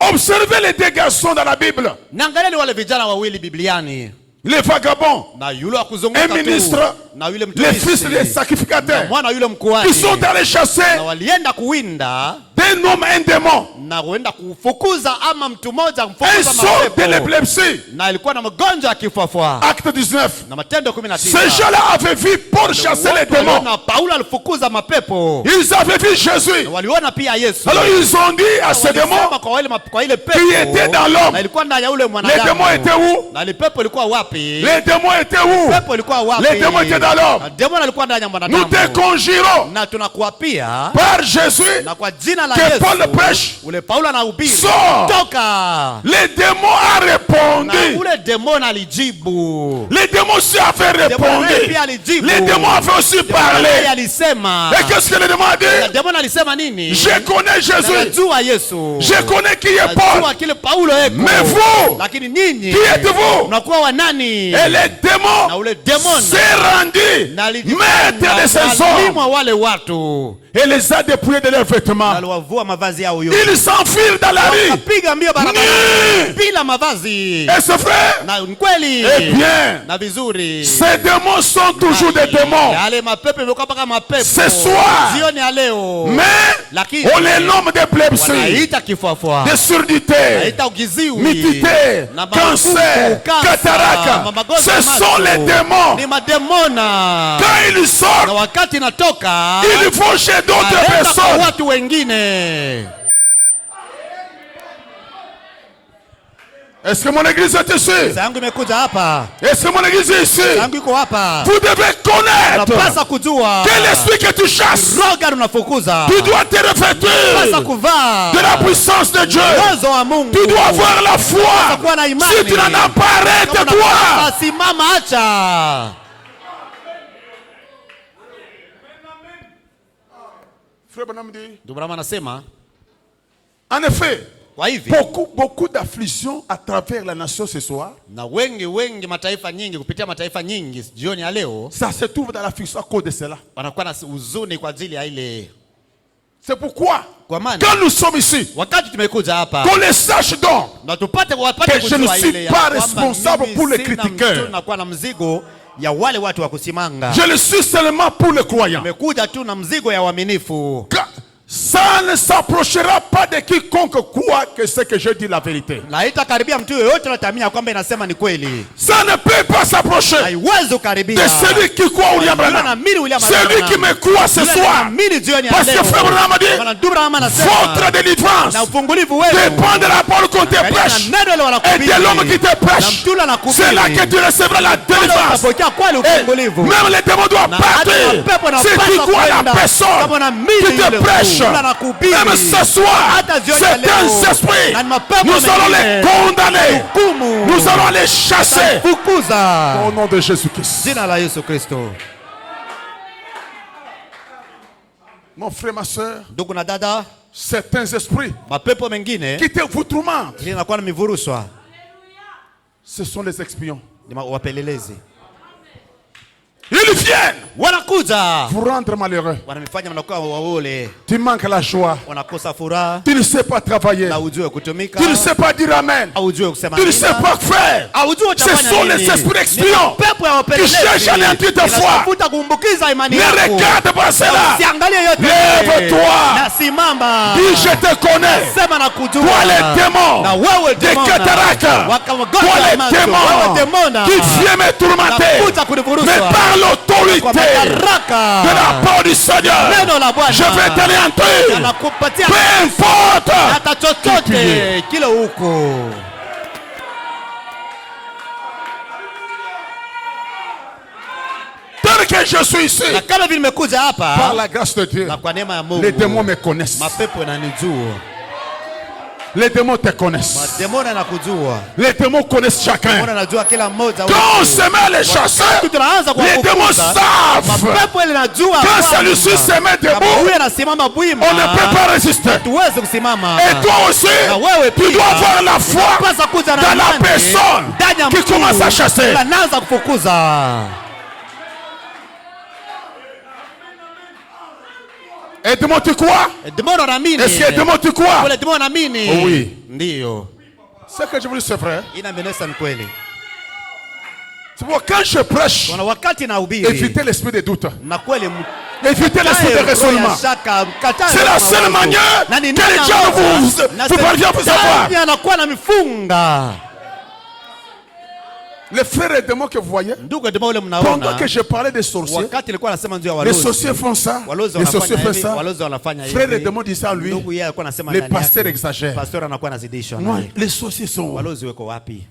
Observez les deux garçons dans la Bible. Naangalia wale vijana wawili Bibliani. les vagabonds, na yule wa kuzunguka un ministre, na yule les fils mtumishi des sacrificateurs, na mwana yule mkuhani qui sont allés chasser na walienda kuwinda d'un homme, un démon, na kuenda kufukuza ama mtu mmoja un kumfukuza sort de mapepo, l'épilepsie. na alikuwa na mgonjwa akifafua. Acte 19. Na Matendo Ces 19 gens-là avaient vu Paul chasser les démons. na Paulo alifukuza mapepo, Ils avaient vu Jésus. na waliona pia Yesu. Alors ils ont dit à ces démons Walisema kwa ile pepo qui étaient dans l'homme. na ilikuwa ndani ya ule Les mwanadamu. démons étaient où? Na ile pepo ilikuwa wapi? Les démons étaient où? Pepo ilikuwa wapi? Les démons étaient dans l'homme. Na demoni alikuwa ndani ya Nous mwanadamu. te conjurons Na tunakuapia par Jésus na kwa jina la que Yesu Paul prêche. ule Paulo anahubiri, Sors. toka. Les démons ont Na répondu. ule demoni alijibu. Les démons aussi avaient Demoni répondu. pia alijibu. Les démons avaient aussi Demoni parlé. alisema. Et qu'est-ce que les démons ont Na dit? demoni alisema nini? Je connais Jésus. Najua Yesu. Je connais qui est Paul. Najua kile Paulo eko. Mais vous, Lakini nyinyi qui êtes-vous? mnakuwa wa nani? Et les démons Na ule demoni s'est rendu na maître de ces hommes alimwa wale watu et les a dépouillés de leurs vêtements. na aliwavua mavazi yao yote. Ils s'enfuirent dans la rue. Wakapiga mbio barabarani Nini? bila mavazi. Et c'est vrai? Na ni kweli. Eh bien, Na vizuri. ces démons sont toujours des démons. Yale mapepo yamekuwa mpaka mapepo. Ce soir. Jioni ya leo. Mais Lakini on les nomme d'épilepsie, wanaita kifafua. de surdité, Wanaita ukiziwi. mitité, Na cancer, cataracte. magonjwa Ce ya sont macho. les démons. Ni mademona. Quand ils Na sortent, wakati inatoka ils vont chez d'autres naenda kwa personnes. watu wengine. Est-ce que mon église est ici? Sasa yangu imekuja hapa. Est-ce que mon église est ici? Yangu iko hapa. Vous devez connaître Unapasa kujua quel esprit que tu chasses. roga unafukuza. Tu dois te Unapasa revêtir kuvaa de la puissance de Dieu. uwezo wa Mungu. Tu dois avoir la foi. kuwa na imani. Si tu n'en as pas, Kama arrête-toi. unapasa, simama, acha. Frère Branham dit, Ndugu Branham anasema en effet, kwa hivi beaucoup d'afflictions à travers la nation ce soir. na wengi mataifa nyingi kupitia mataifa nyingi jioni ya leo Ça se trouve dans l'affliction à cause de cela. wanakuwa na huzuni kwa ajili ya ile. C'est pourquoi, Kwa maana quand nous sommes ici, wakati tumekuja hapa qu'on les sache donc na tupate wapate que je ne kujua suis ile ya pas kwamba responsable mimi pour les sina critiqueurs. mtu nakuwa na mzigo ya wale watu wa kusimanga. je le suis seulement pour les croyants. Tumekuja tu na mzigo ya waaminifu. Ça ne s'approchera pas de quiconque croit que c'est que je dis la vérité. Na haitakaribia mtu yoyote anatamia kwamba inasema ni kweli. Ça ne peut pas s'approcher Haiwezi de kukaribia. celui qui croit William Branham. Celui qui me croit ce soir. Parce que Frère Branham a dit, votre délivrance dépend de la parole qu'on te prêche et de l'homme qui te prêche. C'est là que tu recevras la délivrance. Et même les démons doivent partir. Si tu crois à la personne qui te prêche, même ce soir, c'est un esprit. Nous allons les condamner. Nous allons les chasser. Au nom de Jésus-Christ. Jina la Yesu Kristo. Mon frère, ma soeur, Ndugu na dada, certains esprits mapepo mengine qui te vous tourmentent, linakuwa na mivuruswa, ce sont les espions. ni wapelelezi. Ils viennent Wanakuja vous rendre malheureux. wanamfanya mnakuwa waole, Tu manques la joie. wanakosa furaha, Tu ne sais pas travailler. na ujue kutumika, Tu ne sais pas dire amen. ujue kusema Tu ne sais pas faire. Ce sont les esprits espions qui cherchent à anéantir ta foi. kuumbukiza imani Ne yako. regarde pas cela. Usiangalie yote. Lève-toi. Na simama. Dis, je te connais. Sema na kujua. Toi les démons Na wewe des demona. cataractes. Wakawagonja Toi les macho. Wewe demona. démons qui viennent me tourmenter. Nakuja kunivurusha. Mais par l'autorité Kwa madaraka de la part du Seigneur, neno la Bwana je vais t'anéantir. anakupatia Peu importe. hata chochote kile huko. Tel que je suis ici, Na kama vile nimekuja hapa par la grâce de Dieu, na kwa neema ya Mungu, les démons me connaissent. mapepo yananijua. Les démons te connaissent. Mademona nakujua. Les démons connaissent chacun. Mbona najua kila mmoja wetu. Quand on se met à les chasser, Tunaanza kwa les démons savent. mapepo ile najua. Quand celui-ci se met kama debout, huyu anasimama bwima, on ne peut pas résister. tuweze kusimama. Et toi aussi, Na wewe tu pia dois avoir la foi unapaswa kuja na dans la imani personne ndani ya qui mtu commence à chasser. anaanza kufukuza. Et démon, tu crois? Demona naamini. Est-ce que démon, tu crois? Wale demona naamini. Oui. Ndio. Ce que je voulais, c'est vrai. Ina menesa ni kweli. C'est pourquoi quand je prêche, Wana wakati nahubiri, évitez l'esprit de doute. na kweli Évitez l'esprit de raisonnement. C'est la seule manière que les gens vous parviennent à vous avoir. anakuwa na mifunga. Les frères et démons que vous voyez, Ndugu demo ule pendant mnaona, que je parlais des sorciers, wakati nilikuwa nasema njoo ya les walozi. sorciers font ça, Walozi les sorciers wanafanya font hivi, ça. walozi wanafanya hivi. Frères et démons disent ça à lui. Ndugu yeye alikuwa anasema Les ndani yake, pasteurs exagèrent. pastor anakuwa anazidisha. Non, les sorciers sont où? Walozi weko wapi?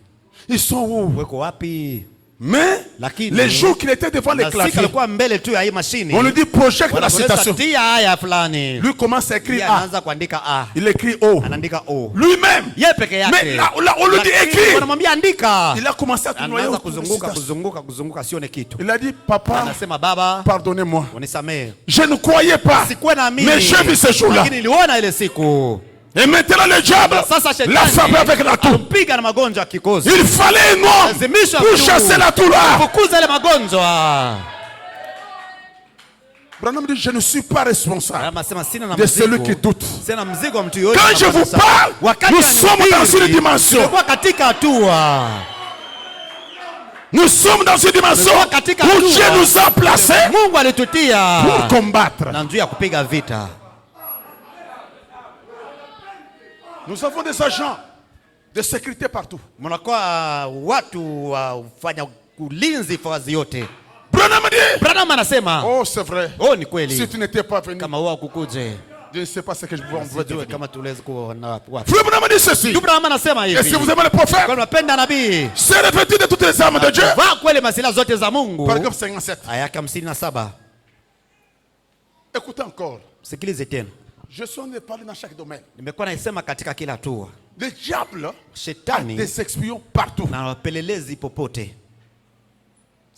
Ils sont où? Weko wapi? Mais Lakini, les jours qu'il était devant les na siku claviers, alikuwa mbele tu ya hii mashini, on lui dit projecte la wanamueleza citation. tia haya fulani. Lui commence à écrire Yeye A. anaanza kuandika A. Il écrit O. Anaandika O. Lui-même. Yeye peke yake. Mais là, on lui dit Lakini écrit. wanamwambia andika. Il a commencé à tournoyer Anaanza autour de kuzunguka citation. kuzunguka kuzunguka sione kitu. Il a dit, papa, Anasema baba, pardonnez-moi. unisamehe. Je ne croyais pas. Sikuwa naamini. Mais j'ai vu ce jour-là. Lakini niliona ile siku. Et maintenant le diable Sasa l'a frappé avec la toux. alimpiga na magonjwa ya kikozi. Il fallait un homme Lazimisha pour mtu chasser la toux là. kufukuza ile magonjwa. Branham dit, je ne suis pas responsable Anasema sina na de celui qui mzigo. doute. Sina mzigo wa mtu yoyote. Quand je vous parle, nous sommes dans une dimension. Tulikuwa katika hatua. Nous sommes dans une dimension où Dieu nous a placés Mungu alitutia pour combattre. na njia ya kupiga vita. Nous avons des agents de sécurité partout. Mnakuwa watu wa kufanya ulinzi fawazi yote. Branham dit, Branham anasema, oh c'est vrai, oh ni si kweli, tu n'étais pas venu, kama wao kukuje, je ne sais pas ce que je pouvais sijui devenir. kama tuwezi kuwa na wapi. Frère Branham dit ceci. Branham anasema Est-ce hivi, que vous aimez le prophète? kwa napenda nabii, C'est revêtu de toutes les armes de Dieu. vaa kweli masilaha zote za Mungu. Paragraphe 57. Aya 57. Écoutez encore. Sikilize tena. Je suis en train de parler dans chaque domaine. Nimekuwa naisema katika kila hatua. Le diable a Shetani des espions partout. na wapelelezi popote.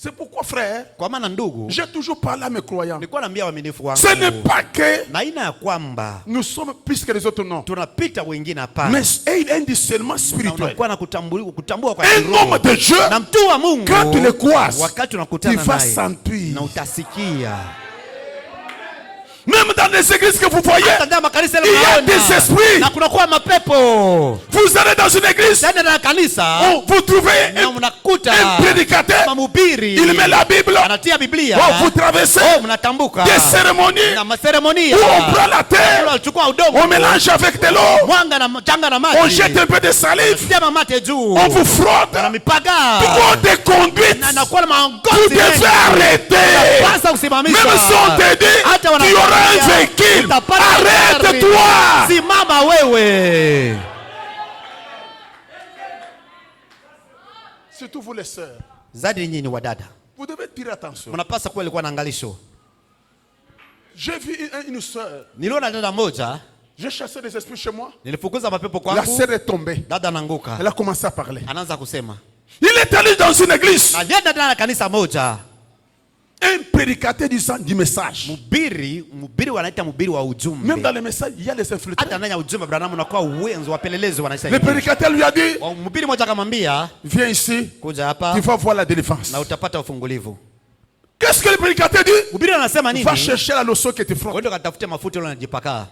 C'est pourquoi, frère, Kwa maana ndugu, j'ai toujours parlé à mes croyants. nilikuwa naambia waaminifu wangu, Ce n'est pas que na ina ya kwamba nous sommes plus que les autres, non. tunapita wengine, hapana. Mais il y a un discernement Na spirituel. unakuwa na kutambua kwa Un kiroho. homme de Dieu, Na mtu wa Mungu, quand tu le croises, wakati tu unakutana vas naye sentir. na utasikia. Même dans les églises que vous voyez, Hata ndani ya makanisa il y a unaona, des esprits. na kunakuwa mapepo. Vous allez dans une église, Tena na kanisa vous trouvez na mnakuta un prédicateur, kama mhubiri il met la Bible, anatia Biblia. vous traversez Mnatambuka des cérémonies na maseremonia, où on prend la terre, unachukua udongo, on mélange avec de l'eau, mwanga na mchanga na on maji, jette un peu de salive, sema mate juu, on vous frotte, na mipaga trop de conduite. na nakuwa na Vous maongozi devez mengi. arrêter. Pasa kusimamisha. Même si on te dit, Hata tu auras un wanakwambia, véhicule, utapata arrête-toi. gari. Simama wewe. Surtout vous les sœurs, Zaidi nyinyi wadada, vous devez tirer attention. mnapasa kuwa alikuwa na angalisho. J'ai vu une sœur, Niliona dada moja, j'ai chassé des esprits chez moi, nilifukuza mapepo la kwangu, sœur est tombée, dada nanguka, elle a commencé à parler. anaanza kusema. Il est allé dans une église, Alienda ndani ya kanisa moja, un prédicateur du message. mhubiri wanaita mhubiri wa ujumbe. Même dans les messages, il y a les infiltrés. Hata ndani ya ujumbe Branham unakuwa uwenzo, wapelelezi wanaisa Le hivi. prédicateur lui a dit, Mhubiri mmoja akamwambia, viens ici, kuja hapa tu vas voir la délivrance. na utapata ufungulivu. Qu'est-ce que le prédicateur dit? Mhubiri anasema nini? Va chercher la lotion qui te frotte. Uende katafute mafuta ile unajipaka.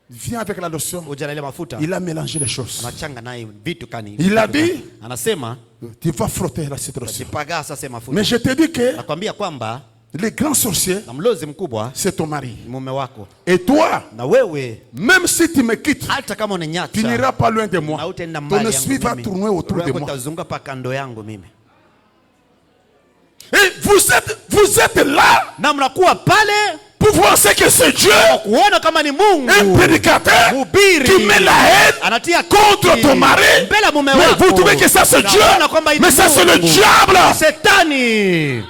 Viens avec la lotion. Uja na ile mafuta. Il a mélangé les choses. Anachanga naye vitu kani. Il a dit, Anasema tu vas frotter la cette lotion. jipaka sasa mafuta. Mais je te dis que Nakwambia kwamba les grands sorciers, na mlozi mkubwa c'est ton mari. ni mume wako. Et toi, Na wewe même si tu me quittes, hata kama tu unanyacha n'iras pas loin de na moi. utaenda Ton mbali esprit yangu va mimi. tourner autour de Roho moi. utazunguka pa kando yangu mimi. Et vous êtes là Na mnakuwa pale pour voir ce que c'est Dieu, kuona kama ni un Mungu. prédicateur Mhubiri qui met la haine anatia contre ton mari. mbele ya mume Mais wako. vous trouvez que ça c'est Dieu? Unaona kwamba hii Mais ni ça c'est le Mungu. diable. Shetani.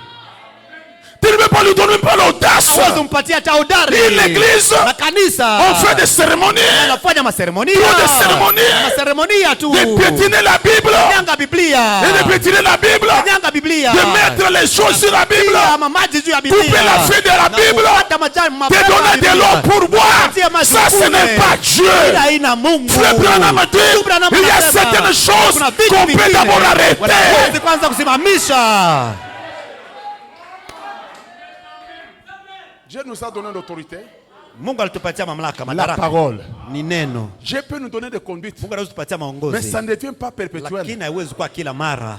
Tu ne peux pas lui donner pas l'audace. Hawezi kumpatia hata udari. Et l'église, Na kanisa on fait des cérémonies, anafanya maseremonia. Trop de cérémonies. Maseremonia tu. de piétiner la Bible, Nyanga Biblia. et de piétiner la Bible, Nyanga Biblia. de mettre les choses sur la Bible, Biblia, mamaji juu ya Biblia. couper la feuille de la Na Bible, kukata majani te donner de l'eau pour boire. Ça ce n'est pas Dieu. Haina Mungu. Frère Branham dit, il y a certaines choses qu'on peut d'abord arrêter. Wanaweza kwanza kusimamisha. Dieu nous a donné l'autorité, Mungu alitupatia mamlaka, la madaraka. parole. Ni neno. Dieu peut nous donner des conduites, Mungu anaweza kutupatia mais maongozi. ça ne devient pas perpétuel. Lakini haiwezi kuwa kila mara.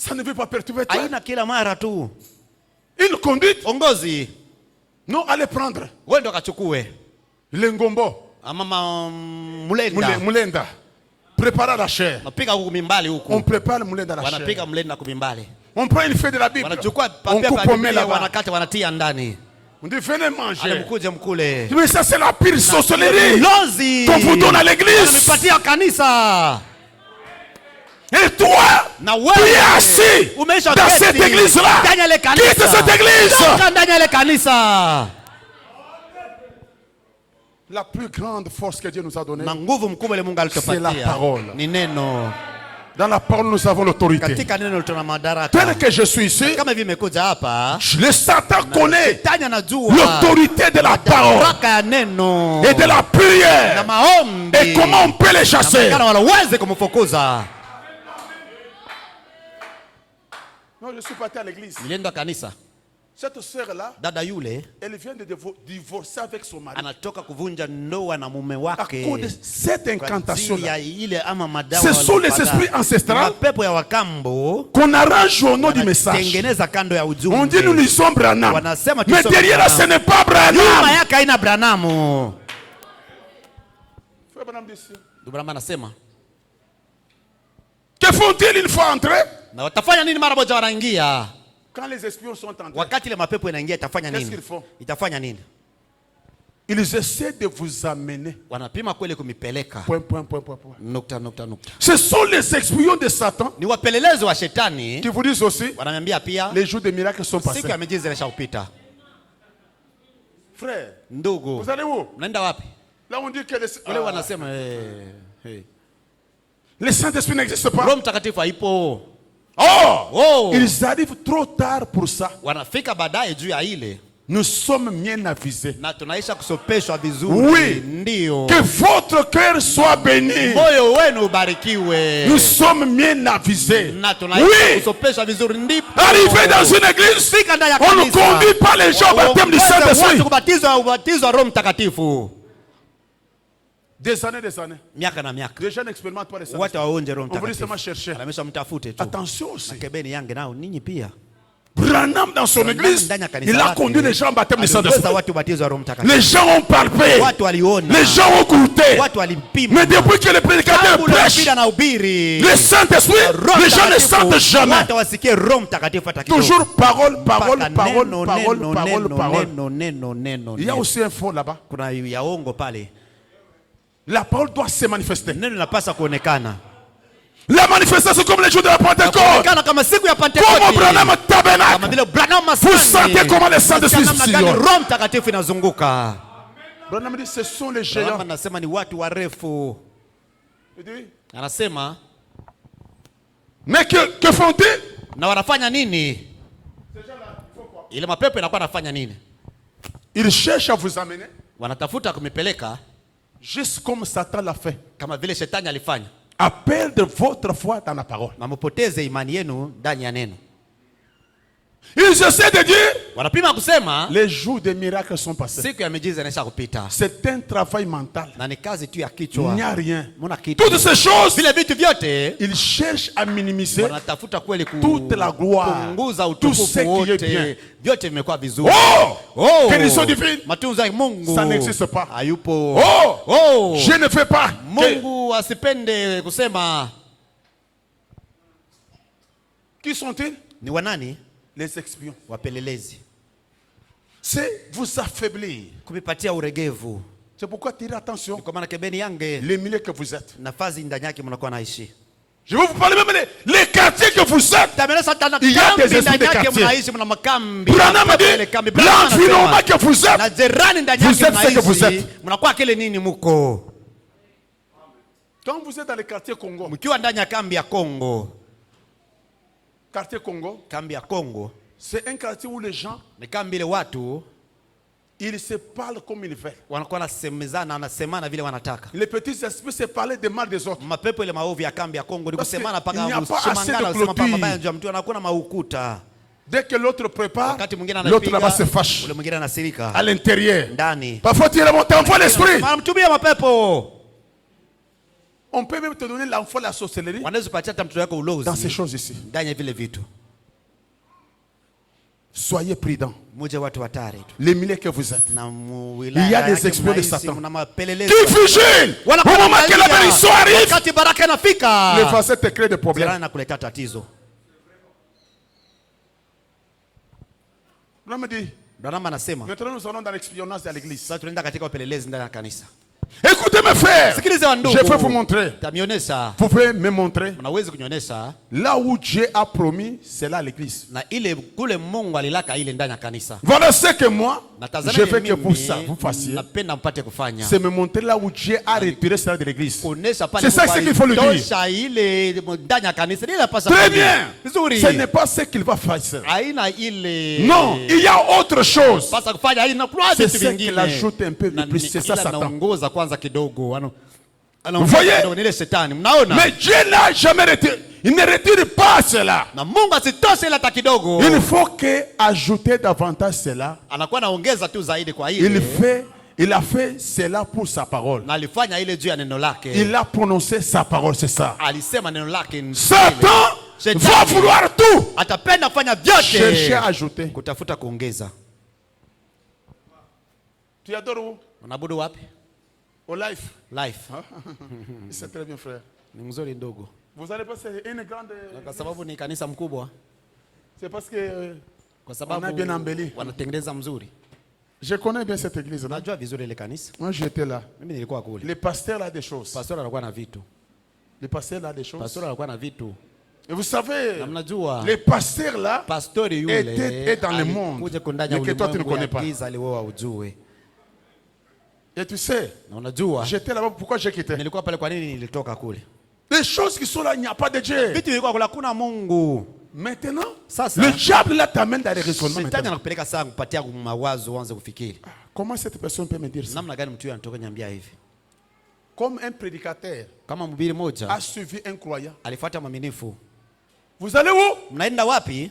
Ça ne veut pas perturber toi. Haina kila mara tu. Une conduite. Ongozi, Non, allez prendre. wewe ndo kachukue. Le ngombo. Ama mulenda. Mulenda. Prépare la chair. Napiga huku mimbali huku. On prépare le mulenda à la chair. Wanapiga mlenda kumimbali. On prend une feuille de la Bible. Wanachukua On papia coupe pa on met Biblia là-bas. wanakata wanatia ndani. On dit venez manger. Ale mkuje mkule. Mais ça c'est la pire sorcellerie Lozi. qu'on vous donne à l'église. Wanapatia kanisa. Et toi, Na tu es wewe assis umeisha dans cette keti église-là. ndani ya ile kanisa. Quitte cette église. Toka ndani ya ile kanisa. La plus grande force que Dieu nous a donnée, Na nguvu mkubwa ile Mungu c'est la alitupatia parole. ni neno. Dans la parole, nous avons l'autorité. Katika neno tuna madaraka. Tel que je suis ici, Kama hivi nimekuja hapa, le Satan connaît Shetani anajua l'autorité de la parole madaraka ya neno et de la na prière. maombi. Et comment on peut les chasser? Kana wanaweze kumfukuza. Non, je suis parti à l'église. Nilienda kanisa, Cette sœur-là, dada yule elle vient de divorcer avec son mari. anatoka kuvunja ndoa na mume À wake cause de cette kwa ajili incantation-là. ya ile ama madawa. Ce sont les walipata. esprits ancestrales Mapepo ya wakambo qu'on arrange au nom du message. tengeneza kando ya On ujumbe. dit nous lisons Branham. Wanasema Mais tusome derrière là, Branham. ce n'est pas Nyuma Branham. yake haina Branamu. Frère Branham dit ici. Ndio Branham anasema. Que font-ils une fois entrés? Na watafanya nini mara moja wanaingia? Quand les espions sont entrés, Wakati ile mapepo inaingia itafanya Qu'est-ce nini? qu'ils font? Itafanya nini? ils essaient de vous amener. Wanapima kweli kumipeleka. Point, point, point, point, point. Nukta nukta nukta. Ce sont les espions de Satan Ni wapelelezi wa shetani qui vous disent aussi wananiambia pia les jours des miracles sont passés. siku ya miujiza ilishapita. Frère, Ndugu, vous allez où? mnaenda wapi? Là on dit que Wale wanasema le Saint-Esprit n'existe pas. Roho Mtakatifu haipo. Oh, ils arrivent trop tard pour ça. Wanafika baadaye juu ya ile Nous sommes bien avisés. na tunaisha kusopeshwa vizuri. Oui. Ndio. Que votre cœur soit béni. Moyo wenu ubarikiwe. Nous sommes bien avisés. Na tunaisha Oui. kusopeshwa vizuri ndipo. Arrivé dans une église, Fika ndani ya on ne kanisa. conduit pas les gens au baptême du Uongoze watu Saint-Esprit. kubatizwa ubatizo wa Roho Mtakatifu. Des années. Miaka na miaka. Les gens n'expérimentent pas les Watu Saint-Esprit. waonje Roho On veut Mtakatifu. seulement chercher. Anamesha mtafute tu. Attention aussi. Kebeni yange nao ninyi pia. Branham dans son église, Ndani ya kanisa il a lake, conduit les gens au baptême du aliongoza Saint-Esprit. watu ubatizo wa Roho Mtakatifu. Les gens ont palpé. Watu waliona. Les gens ont goûté. Watu walipima. Mais depuis que le prédicateur Tangu prêche unahubiri na ubiri. le Saint-Esprit, Roho les gens ne Mtakatifu, sentent jamais. watu wasikie Roho Mtakatifu hata kidogo. Toujours parole, parole, Mpaka parole, neno, parole, neno, parole, neno, parole. neno. Il y a aussi un faux là-bas. Kuna yaongo pale. La parole doit se manifester. Neno linapaswa kuonekana. La manifestation comme les jours de la Pentecôte. Kuonekana kama siku ya Comme Pentecoste. Branham Kama tabernacle. vile Branham Vous Masani. sentez comment le Saint-Esprit Namna gani sillonne. Roho Mtakatifu inazunguka. Branham dit ce sont les Branham géants. anasema ni watu warefu. Il dit, Anasema mais que font-ils? na wanafanya nini? Ile mapepo inakuwa anafanya nini? Ils cherchent à vous amener, Wanatafuta kumipeleka juste comme Satan l'a fait, kama vile shetani alifanya. à perdre votre foi dans la parole. Na mpoteze imani yenu ndani ya neno. Ils essaient de dire, Wanapima kusema les jours des miracles sont passés. siku ya miujiza inaisha kupita. C'est un travail mental. Na ni kazi tu ya Il kichwa. n'y a rien. Muna kitu. Toutes ces choses, Vile vitu vyote ils cherchent à minimiser wanatafuta kweli toute la gloire, kupunguza tout ce utukufu qui est bien. wote. Vyote vimekuwa vizuri. Oh! Bénédiction divine. Matunzo ya Mungu. Ça n'existe pas. Hayupo. Oh! Je ne fais pas. Mungu asipende kusema. Qui sont-ils? Ni wanani? Les espions. Wapelelezi. C'est vous affaiblir. Kumipatia uregevu. C'est pourquoi tirez attention. Kwa maana kebeni yange Les milieux que vous êtes. nafasi ndani yake mnakuwa naishi. Je vais vous parler même les quartiers que vous êtes. Il y a des esprits de quartier. Branham dit, l'environnement que vous êtes, vous êtes ce que vous êtes. Mnakuwa kile nini muko. Quand vous êtes dans le quartier Congo, Mkiwa ndani ya kambi ya Kongo. quartier Congo, Kambi ya Kongo c'est un quartier où les gens, ni kambi ile watu ils se parlent comme ils veulent. wanakuwa nasemezana wanasemana vile wanataka. Les petits esprits se parlent des mal des autres. Mapepo ile maovu ya kambi ya Kongo ni Parce kusemana qu'il n'y a paka pas assez de kusemangana kusema clôture. mabaya ndio mtu anakuwa na maukuta. Dès que l'autre prépare, Wakati mwingine l'autre là-bas se anapiga fâche. ule mwingine anasirika À l'intérieur. ndani. Parfois tu remontes, envoie l'esprit. Mtumia mapepo. On peut même te donner l'enfant la sorcellerie Wanaweza kupatia hata mtoto wako dans ces ulozi choses ici. ndani ya vile vitu. Soyez prudents. Muje watu hatari tu. Les milliers que vous êtes. Na Il y a des exploits de mnaishi, Satan. mna mapelelezi. Qui vigile au moment que la bénédiction arrive. Wakati baraka inafika, Les facettes te créent des problèmes. Zirani na kuleta tatizo. On me dit, Branham anasema maintenant nous allons dans l'espionnage de l'église. sasa tunaenda katika upelelezi ndani ya kanisa. Écoutez mes frères, Sikiliza wandugu. je vais vous montrer. Tamionyesha. Vous pouvez me montrer. Unaweza kunionyesha Là où Dieu a promis, c'est là l'église. na ile kule Mungu alilaka ile ndani ya kanisa. Voilà ce que moi, Natazama je veux mimi, que vous fassiez. napenda mpate kufanya. C'est me montrer là où Dieu a retiré cela de l'église. Kuonesha pale C'est ça ce qu'il faut lui dire. Tosha ile ndani ya kanisa ile pasa. Très bien. Vizuri. Ce n'est pas ce qu'il va faire. Haina ile. Non, il y a autre chose. Pasa kufanya haina kwa C'est vitu ce vingine. qu'il ajoute un peu de plus. C'est ça Satan. Anaongoza kwanza kidogo. Vous voyez? Ile shetani. Mnaona? Mais Dieu n'a jamais retiré. Il ne retire pas cela. Na Mungu asitoshe ile hata kidogo. Il faut que ajouter davantage cela. Anakuwa anaongeza tu zaidi kwa ile. Il a fait cela pour sa parole. Na alifanya ile juu ya neno lake. Il a prononcé sa parole, c'est ça. Alisema neno lake. Satan va vouloir tout. Atapenda kufanya vyote. Chercher à ajouter. Kutafuta kuongeza. Tu adores où? Unabudu wapi? Au life. Life. C'est très bien, frère. Ni mzuri ndogo. Vous allez passer une grande. Kwa sababu ni kanisa mkubwa. C'est parce que Kwa sababu on a bien embelli. wanatengeneza mzuri. Je connais bien cette église. Non? Najua vizuri ile kanisa. Moi, j'étais là. Mimi nilikuwa kule. Les pasteurs là des choses. Pastor alikuwa na vitu. Les pasteurs là des choses. Pastor alikuwa na vitu. Et vous savez, Na mnajua les pasteurs là pastori yule étaient dans le monde. kuja kundanya Mais que toi tu ne connais pas. giza aliwewa ujue. Et tu sais, Na unajua j'étais là-bas. Pourquoi j'ai quitté? nilikuwa pale kwa nini nilitoka kule? Les choses qui sont là, il n'y a pas de Dieu. Vitu vilikuwa kula kuna Mungu. Maintenant, Sasa le diable là t'amène dans les raisonnements. Shetani maintenant. anakupeleka sana kupatia mawazo uanze kufikiri. Comment cette personne peut me dire ça? Namna gani mtu huyo anatoka niambia hivi? Comme un prédicateur Kama mhubiri a moja suivi un croyant. alifuata mwaminifu. Vous allez où? Mnaenda wapi?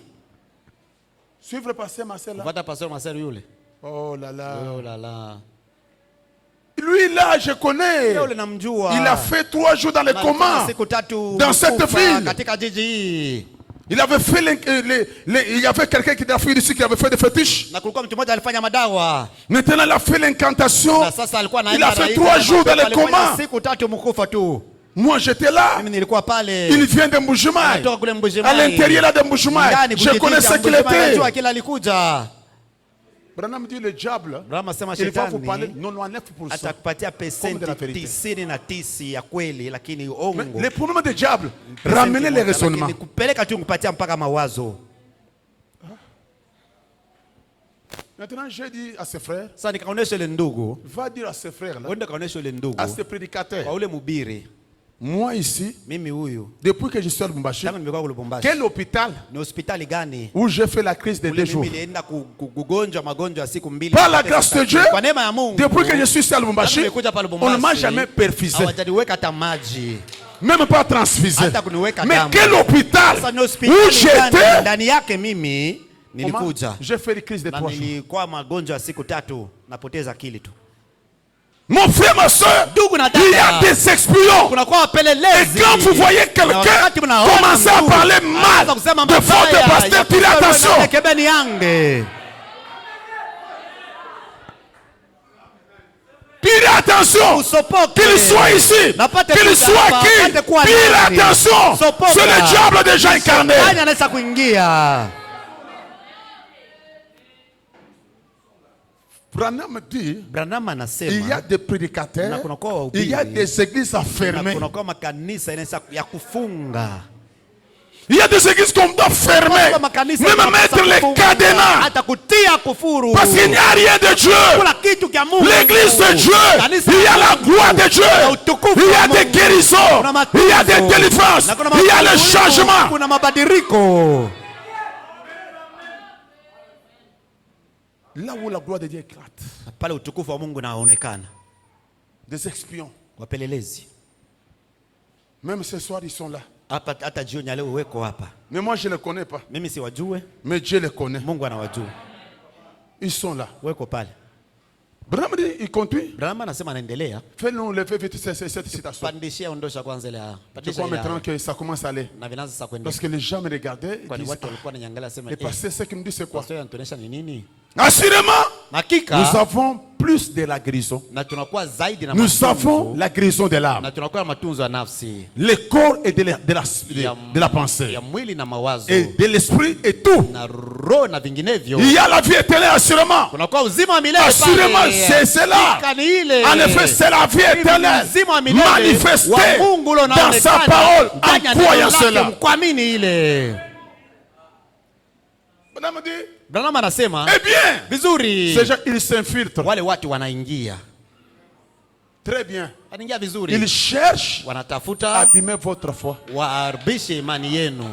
Suivre le pasteur Marcel là. Kufuata pastor Marcel yule. Oh là là. Oh la la. Lui là, je connais. Yule namjua. Il a fait 3 jours dans les comas. Siku tatu Dans cette kufa ville. katika jiji hii. Il avait fait il y avait quelqu'un qui était ici qui avait fait des fétiches. Na kulikuwa mtu mmoja alifanya madawa. Maintenant, il a fait l'incantation. Na sasa alikuwa Il a fait 3 jours dans les comas. Siku tatu mkufa tu. Moi, j'étais là. Mimi nilikuwa pale. Il vient de Mbujimaï. Anatoka kule Mbujimaï. À l'intérieur là de Mbujimaï. Je connais ce qu'il était. Najua kila alikuja. Branham dit le diable. Brahma sema Il va vous shetani parler 99%. atakupatia Comme de la pesenti vérité. 99 ya kweli, lakini Mais ongo le problème du diable, ramener les raisonnements. kupeleka tu kupatia mpaka mawazo. Maintenant, j'ai dit à ses frères, Sasa nikaonesha ile ndugu, va dire à ses frères là, wende kaonesha ile ndugu à ses prédicateurs. kwa ule mhubiri, Moi ici, mimi huyu depuis que je suis à Lubumbashi, tangu nimekuwa kule Lubumbashi, quel hôpital ni hospitali gani où j'ai fait la crise de 2 ule jours? mimi nilienda kugonjwa magonjwa ya siku 2 Par la grâce de Dieu, kwa neema ya Mungu, depuis que je suis ici à Lubumbashi, nimekuja pale on ne m'a Lubumbashi, jamais perfusé, hawajaniweka hata maji. même pas transfusé. Hata kuniweka Mais damu. quel hôpital Sasa ni où hospitali gani j'étais, ndani yake mimi comment nilikuja j'ai fait une crise de na 3 jours. nilikuwa magonjwa ya siku 3, napoteza akili tu. Mon frère, ma soeur, Ndugu na il y a dada, des espions. kunakuwa Et wapelelezi. quand vous voyez Na quelqu'un wakati mnaona commencer à ndugu, parler anaanza mal kusema de faute de mabaya, pasteur, ya tirez kusema attention. na kebeni yange. Tirez attention. Usopoke. Qu'il soit ici, Napate qu'il kuja soit hapa, qui, apate kuwa tirez nani. attention. Sopoka. C'est le diable déjà incarné. Nani anaweza kuingia? Branham dit, Branham il y a anasema des prédicateurs, na kunakuwa wahubiri, il y a des églises na fermées. kunakuwa makanisa inaweza ya kufunga. Il y a des églises qu'on doit fermer, Kunakuwa makanisa même yanaweza mettre les kufunga, cadenas, hata kutia kufuru. parce qu'il n'y a rien de Dieu. Kuna kitu kia Mungu. L'église de Dieu, Kanisa il y a la gloire de Dieu, na utukufu il y wa a des Mungu. guérisons, Kuna il y a des matunzo. délivrances, Na kuna il y a le mafunzo, changement. kuna mabadiliko. Là où la gloire de Dieu éclate, Pale utukufu wa Mungu unaonekana. des espions, Wapelelezi même ce soir ils sont là. hata jioni leo weko hapa. Mais moi je ne les connais pas, Mimi siwajue, mais Dieu les connaît. Mungu anawajua. Ils sont là. Weko pale. Branham dit, il continue. Branham anasema anaendelea. Fais-nous lever vite cette citation. Pandishia ondosha kwanza ile. Je crois maintenant que ça commence à aller. Na vinaanza sasa kuendelea. Parce que les gens me regardaient et Kwani disent, watu walikuwa wananiangalia sema, le pasteur, ce qu'il me dit, c'est quoi? pastor anatuonesha ni nini? Assurément, Hakika nous avons plus de la guérison. na tunakuwa zaidi na Nous avons la guérison de l'âme, na tunakuwa na matunzo ya nafsi, le corps et de la pensée, ya mwili na mawazo et de l'esprit et tout. na roho na vinginevyo. Il y a la vie éternelle, assurément. Kunakuwa uzima wa milele Assurément, pale. c'est cela. Hakika ni ile. En effet, c'est la vie éternelle Uzima wa milele manifestée wa Mungu dans sa parole ndani ya en neno croyant lake, cela. mkuamini ile. Madame dit, Branham anasema eh bien, vizuri, ces gens, ils s'infiltrent. wale watu wanaingia Très bien. wanaingia vizuri, Ils cherchent à wanatafuta abîmer votre foi. waharibishe imani yenu.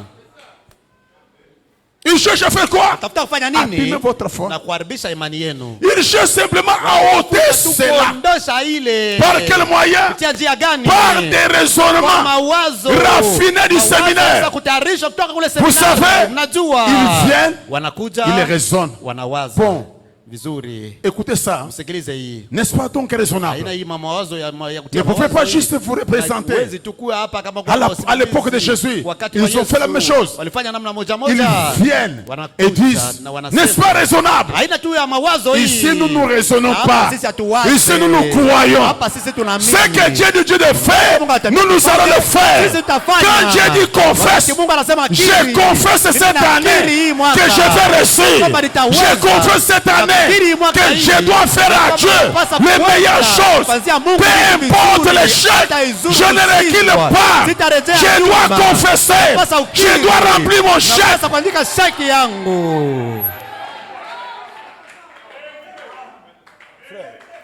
Ils cherchent à faire quoi? Tafuta kufanya Abîmer nini? votre foi. Na kuharibisha imani yenu. Ils cherchent simplement à ôter cela. Kuondosha ile. Par quel moyen? Kupitia njia gani? Par des Kwa raisonnements mawazo raffinés du Mawazo séminaire. ya kutayarisha kutoka kule Vous seminari. savez, Mnajua ils viennent, wanakuja, ils raisonnent. wanawaza Bon. vizuri. Écoutez ça. Msikilize hii. N'est-ce pas donc raisonnable? Haina hii mawazo ya Ne kutia pouvez pas mawazo hii. juste vous représenter. Huwezi tu kuwa hapa kama À l'époque de Jésus, wakati ils wa ont fait la Yesu, même chose. walifanya namna moja Ils moja. viennent Wanakuja et disent, na wanasema, n'est-ce pas raisonnable? haina tu ya mawazo hii. Ici, nous ne raisonnons Hapa pas. sisi hatuwazi. Ici, nous nous croyons. Hapa sisi tunaamini. Ce que Dieu dit de faire, nous allons le faire. Sisi tutafanya. Quand Dieu dit confesse, Wakati Mungu anasema kiri, je confesse cette ninakiri hii année mwaka, que je vais réussir. kwamba nitaweza. Je confesse cette année Nakiri hii mwaka que hii, je dois faire à kwamba Dieu napasa les kuweza. meilleures choses. Kuanzia Mungu Peu vitu importe vizuri, l'échec, hata izuru je ne recule kushindwa. pas. Sitarejea Je nyuma. dois confesser. Napasa ukiri. Je dois remplir mon chèque. Napasa kuandika sheki yangu.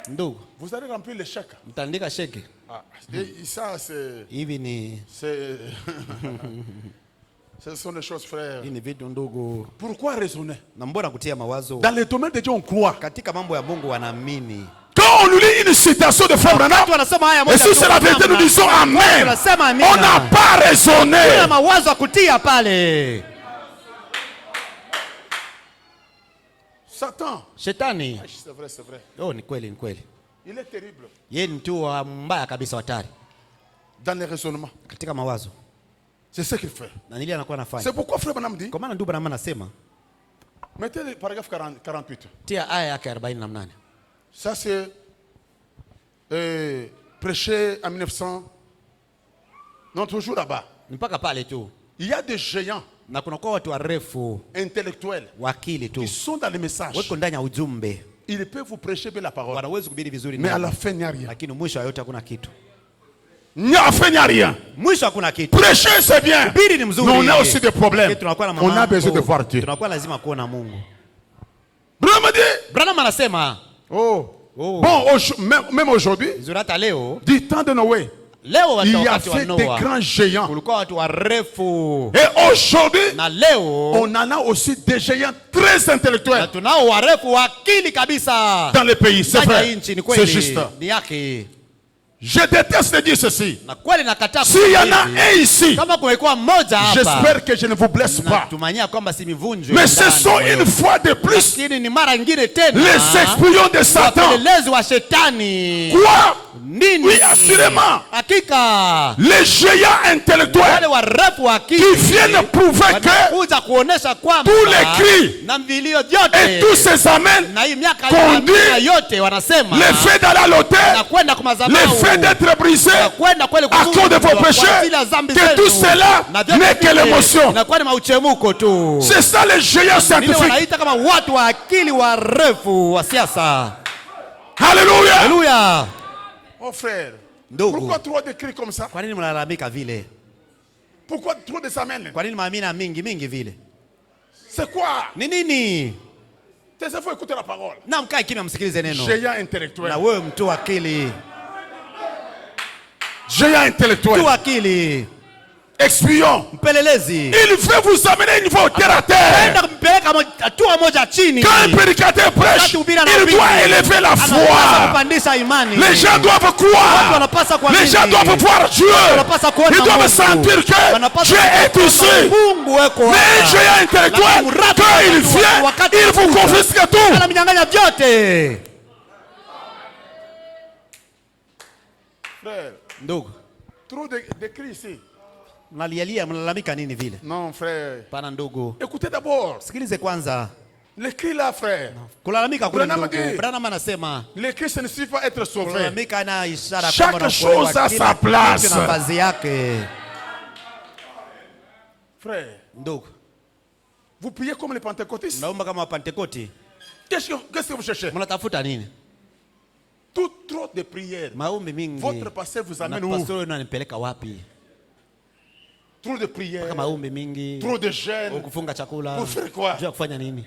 Ndugu, Vous allez remplir le chèque. mtaandika sheki. Et ça, c'est... Hivi ni Ce sont des choses, frères. hii ni vitu ndugu. Pourquoi raisonner? Na mbona kutia mawazo? Dans le domaine de Dieu, on croit. Katika mambo ya Mungu wanaamini. Quand on nous lit une citation de Frère Branham, Watu wanasema haya et moja si tu c'est la vérité, nous disons Amen. tunasema amina. On n'a pas raisonné. Kuna mawazo ya kutia pale. Satan. Shetani. C'est vrai, c'est vrai. Oh, ni kweli, ni kweli. Il est terrible Yeye ni mtu wa mbaya kabisa, hatari dans les raisonnements. katika mawazo. C'est ce qu'il fait. Na nili anakuwa anafanya. C'est pourquoi Frère Branham dit, Kwa maana ndugu Branham anasema, mettez le paragraphe 48. tia aya yake 48. Ça, c'est prêché en 1900. Non, toujours là-bas. Mpaka pale tu. Il y a des géants Na kuna kwa watu warefu, intellectuels wakili tu. qui sont dans les messages. Wako ndani ya ujumbe. Ils peuvent vous prêcher bien la parole. Wanaweza kuhubiri vizuri Mais à neno. la fin, il n'y a rien. Lakini mwisho wa yote hakuna kitu. À la fin, il n'y a rien. Mwisho hakuna kitu. Prêcher, c'est bien. Kuhubiri ni mzuri. Mais on a aussi des problèmes. Lakini tunakuwa na On a mambo. besoin de voir Dieu. Tunakuwa lazima kuona Mungu. Branham dit, Branham anasema, oh, oh, bon, même aujourd'hui, vizuri hata leo, du temps de Noé, leo il y a wakati wa fait des Noa grands géants. kulikuwa watu warefu. Et aujourd'hui, Na leo on en a aussi des géants très na intellectuels tunao warefu wakili kabisa. dans le pays. C'est Ndani ya vrai. nchi ni C'est kweli. juste. Ni yake. Je déteste de dire ceci. Na kweli nakataa S'il y en a kusema un hivi. ici, Kama kumekuwa mmoja hapa, j'espère que je ne vous blesse pas. natumania kwamba simivunjwe. Mais ce ndani. sont une fois de plus Lakini ni mara nyingine tena les espions de Satan. wapelelezi wa shetani. Quoi? Nini? Oui, assurément. Hakika. Les géants Wale intellectuels warefu wakili qui viennent prouver que wanakuja kuonesha kwamba tous les cris na mvilio et vyote tous ces amens, na hii miaka conduit ya yote wanasema le fait d'aller à na l'autel, kwenda kwa madhabahu, le fait d'être brisé na kwenda kweli à cause de vos kwa péchés, ajili ya dhambi que zenu. tout cela Na vyote n'est que vile l'émotion. inakuwa ni mauchemuko tu. C'est ça les géants Ndio scientifiques. wanaita kama watu wa akili warefu wa siasa. Alléluia. Haleluya. Oh frère, Ndugu, pourquoi trop de cris comme ça? kwa nini mnalalamika vile? Pourquoi trop de amens? Kwa nini maamina mingi mingi vile? C'est quoi? Ni nini? Tes enfants écouter la parole. Na mkae kimya msikilize neno. Géant intellectuel. Na wewe mtu wa akili. Géant intellectuel. Mtu wa akili. Espion. Mpelelezi. Il veut vous amener une fois terre à terre. Enda kumpeleka hatua moja chini. Quand un prédicateur prêche, il doit élever la Anapaswa foi. kupandisha imani. Les gens doivent Watu croire. wanapaswa kuamini. Les gens doivent voir Dieu. Wanapaswa kuona Ils doivent Mungu. sentir que Wanapaswa Dieu est kuona ici. Mungu weko Mais un hapa. géant intellectuel, quand il vient, il vous confisque tout. Anamnyang'anya vyote. Frère, Ndugu, trop de cris ici. mnalialia mnalalamika nini vile? Non, frère. Pana ndugu. Écoutez d'abord. Sikilize kwanza. Les cris là, frère. Kulalamika kuna Branham ndugu. dit- Branham anasema Les cris, ça ne suffit pas être sauvé. kulalamika ina ishara Chaque kwamba chose unakuelewa a kila sa place. kitu na nafasi yake. Frère, Ndugu, vous priez comme les pentecôtistes. naomba kama Wapentekoti. Qu'est-ce que vous cherchez? Mnatafuta nini? Trop de prières. Maombi mingi. Votre pasteur vous Na amène où? pastor unanipeleka wapi? Trop de prières. Kama maombi mingi. Trop de jeûnes. Kufunga chakula. Pour faire quoi? Jua kufanya nini?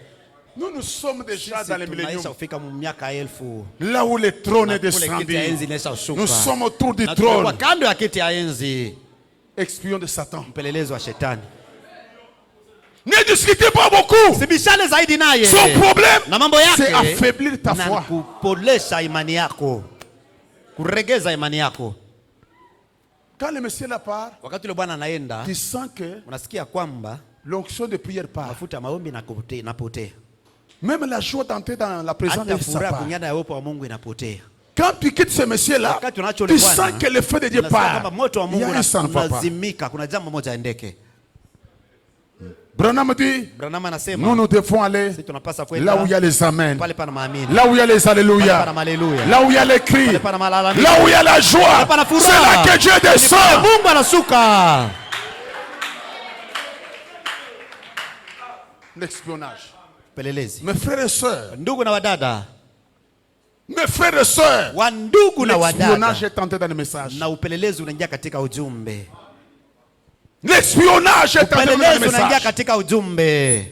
Nous sommes déjà Sisi dans les tunaisha milléniums. kufika miaka 1000. Là où le trône est Kule kiti ya descendu. enzi inaisha shuka. Nous sommes autour du Na tumekuwa trône. kando ya kiti ya enzi. Expions de Satan. Mpelelezi wa shetani. Ne discutez pas beaucoup. Sibishane zaidi naye. Son problème, Na mambo c'est yake affaiblir ta na foi. kupolesha imani yako. Kuregeza imani yako. Quand le Messie là part, Wakati yule Bwana anaenda, tu sens que unasikia kwamba l'onction de prière part. mafuta maombi inapotea. Même la joie d'entrer dans la présence Hata de Dieu, ça furaha part. kunyana ya uwepo wa Mungu inapotea. Quand tu quittes ce Messie-là, Wakati unaacha tu ule sens Bwana, que le feu de Dieu unasikia part. kwamba moto wa Il y Mungu a un ça ne va pas. unazimika, kuna jambo moja endeke. Branham dit, Branham anasema nous devons aller sisi tunapaswa là où il y kwenda a les amens, pale pana maamini, là où il y a les pale alléluia, pana haleluya, là où il y a les cris, pale pana malalamiko, là où il y a la joie. pale pana C'est furaha. là que Dieu Ni pale descend. Mungu anashuka. L'espionnage. Pelelezi. Mes frères et sœurs, Ndugu na wadada, mes frères et sœurs, wa ndugu na l'espionnage wadada, est entré dans le message. na upelelezi unaingia katika ujumbe. L'espionnage est entré dans le Upelelezi unaingia message. katika ujumbe.